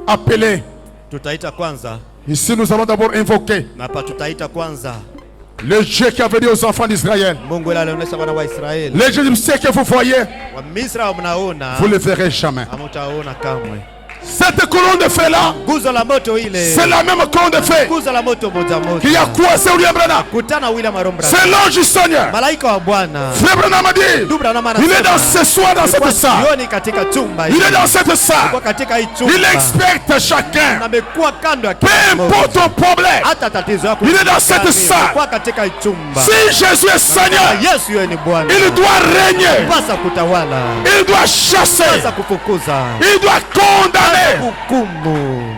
appeler. Tutaita kwanza Ici, nous allons d'abord invoquer na hapa tutaita kwanza le Dieu qui avait dit aux enfants d'Israël. Mungu yule alionyesha wana wa Israeli. Les Égyptiens que vous voyez, Wa Misri mnaona, vous ne le verrez jamais. hamtaona kamwe. Cette colonne de feu-là, Nguzo la moto ile, c'est la même colonne de feu nguzo la moto moja qui a moja, croisé William Branham. kutana William Arombra, C'est l'ange du Seigneur. malaika wa Bwana. Frère Branham a dit, Ndugu Branham il est dans anasema, ce soir, dans cette salle. jioni katika chumba Il hiki, est dans cette salle. kwa katika hii Il chumba, expecte chacun. na amekuwa kando ya Peu kila importe mmoja. ton problème. Hata tatizo yako Il est dans cette gani, salle. amekuwa katika hii chumba. Si Jésus est Seigneur, Yesu yeye ni Bwana, il doit régner. pasa kutawala, Il doit chasser. pasa kufukuza, Il doit condamner. hukumu.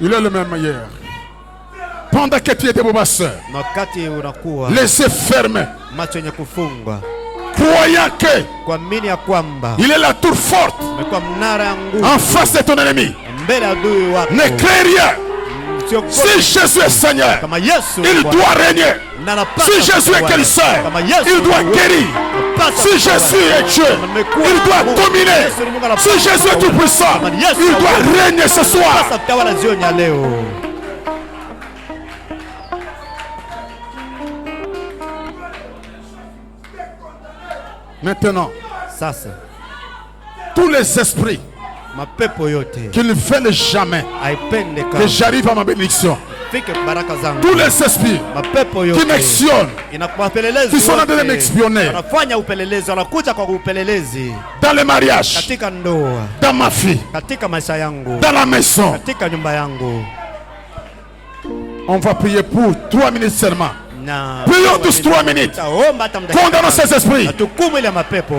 Il est le même hier. Pendant que tu étais ma soeur, Na wakati unakuwa les yeux fermés, macho yenye kufungwa, croyant que kuamini ya kwamba il est la tour forte umekuwa mnara ya nguvu en face de ton ennemi. mbele ya adui wako. Ne crains rien. Usiogope. Si Jésus est Seigneur, Kama Yesu ni il Bwana, doit régner. na anapaswa Si Jésus est kutawala. guérisseur, Kama Yesu il doit ni guérir. anapaswa Si kutawala. Jésus est Dieu, il doit dominer. Si Jésus est tout puissant, il doit régner ce soir. Sasa kutawala jioni ya leo. Maintenant, Sasa tous les esprits mapepo yote qui ne veulent jamais haipende que kama j'arrive à ma bénédiction, fike baraka zangu. tous les esprits Mapepo qui yote m'actionnent, inapelelezi qui sont en train de m'espionner wanafanya upelelezi, wanakuja kwa upelelezi dans le mariage, katika ndoa, dans ma vie, katika maisha yangu, dans la maison, katika nyumba yangu. On va prier pour 3 minutes seulement. Na Prions tous 3 minutes. Taomba hata muda Condamnons ces esprits. na tukumu ile mapepo.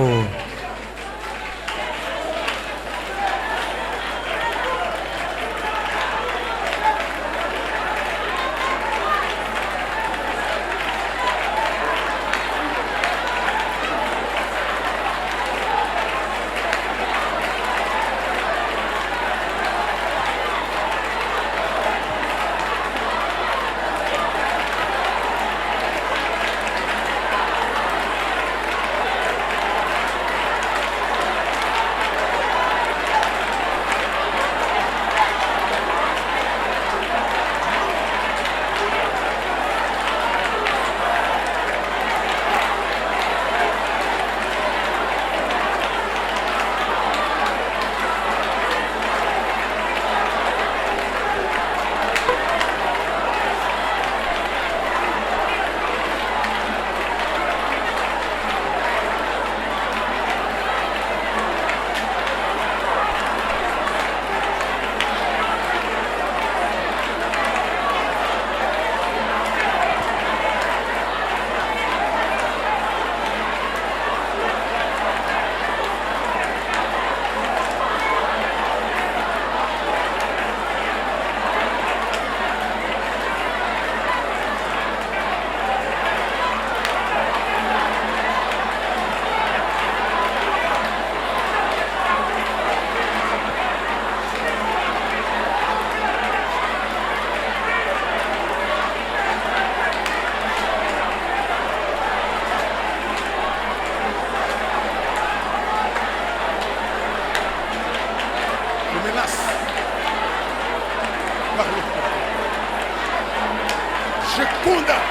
Je condamne.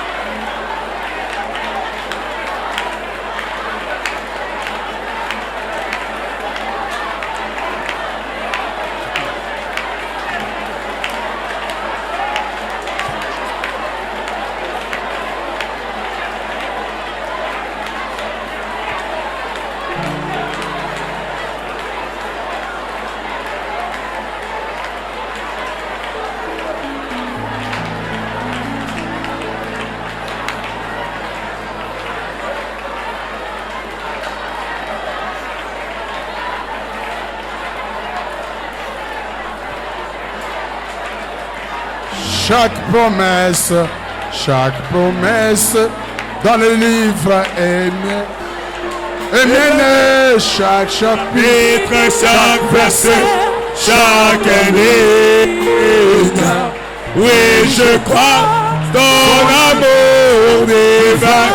Chaque promesse dans le livre est mienne, chaque chapitre, chaque verset, chaque ligne. Oui, je crois ton amour divin.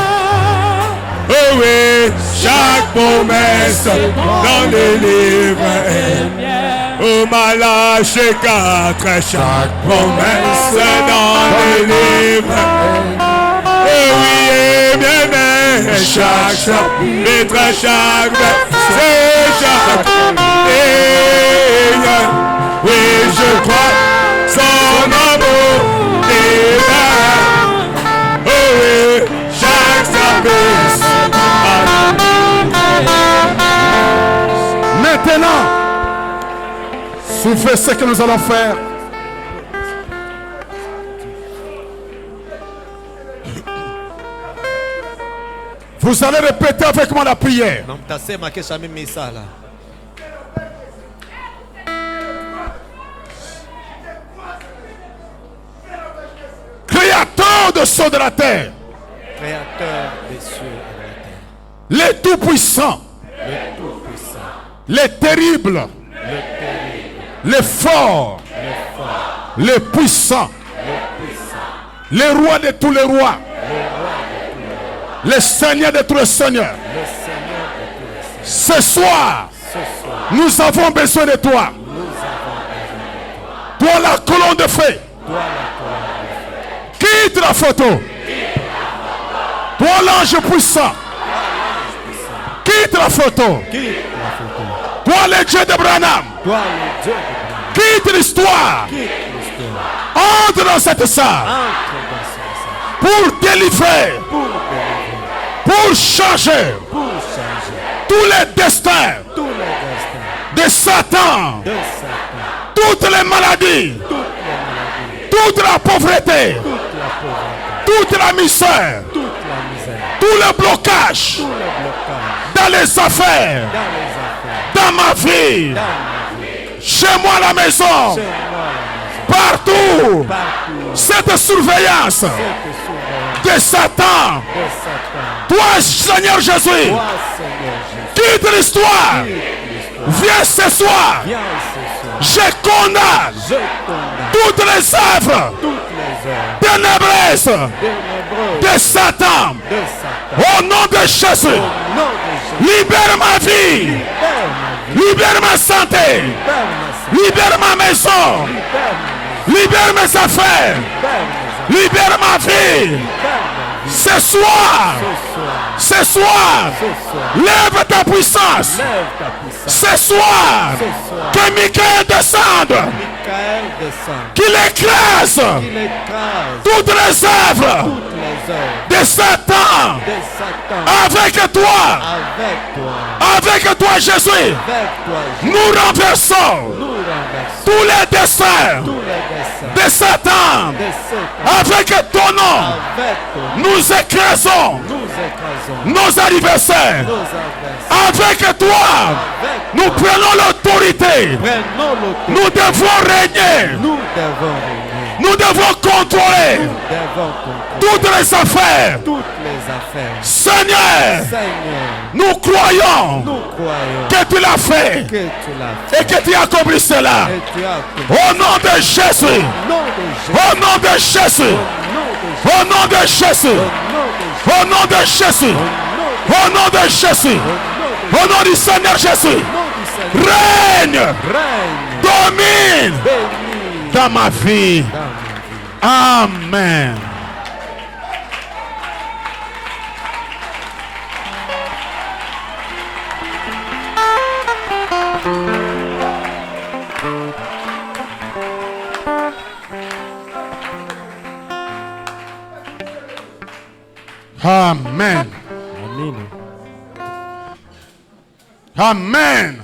Oh oui, chaque promesse dans le livre est mienne. Oh Malachie 4, chaque promesse dans le livre. Oh oui, et bien, chaque chapitre, chaque verset, chaque ligne. Oui, je crois son amour divin. Oh oui, chaque chapitre. Maintenant, soufflez ce que nous allons faire. Vous allez répéter avec moi la prière. Na mtasema kesha mimi sala. Créateur de cieux de la terre, Créateur des cieux et de la terre. les tout-puissants, Le tout-puissant, les terribles, le terrible, les forts, le fort, les puissants, le puissant, les rois de tous les rois, les seigneurs de tous les seigneurs. le Seigneur de tous les seigneurs. Ce soir, Ce soir, nous avons besoin de toi. nous avons besoin de toi. Toi la colonne de feu. Toi la colonne de feu. Quitte la photo. Toi l'ange puissant. Quitte la photo. Quitte la photo. Toi le Dieu de Branham. Toi le Dieu de Branham. Quitte l'histoire. Quitte l'histoire. Entre dans cette salle. Entre dans ce message. Pour délivrer. Pour délivrer. Pour changer. Pour changer. Tous les destins Tous les destins de Satan. de Satan. Toutes les maladies. Toutes les maladies. toute la pauvreté, toute la misère, tout le blocage dans les affaires, dans ma vie, chez moi à la maison, partout, cette surveillance de Satan. Toi, Seigneur Jésus, quitte l'histoire. Viens ce soir. Je condamne toutes les œuvres ténébreuses de Satan. Au nom de Jésus, libère ma vie, libère ma santé, libère ma maison, libère mes affaires, libère ma vie. Ce soir, lève ta puissance. Ce soir, que Michael descende, qu'il écrase toutes les œuvres de Satan. Avec toi Jésus, nous renversons tous les desseins de Satan. Avec ton nom, nous écrasons nos adversaires. Avec toi, nous prenons l'autorité. Nous devons régner. Nous devons contrôler toutes les affaires. Seigneur, nous croyons que tu l'as fait et que tu as accompli cela. Au nom de Jésus. Au nom de Jésus. Au nom de Jésus. Au nom de Jésus. Au nom de Jésus. Au nom du Seigneur Jésus. Règne. Domine dans ma vie. Amen. Amen. Amen.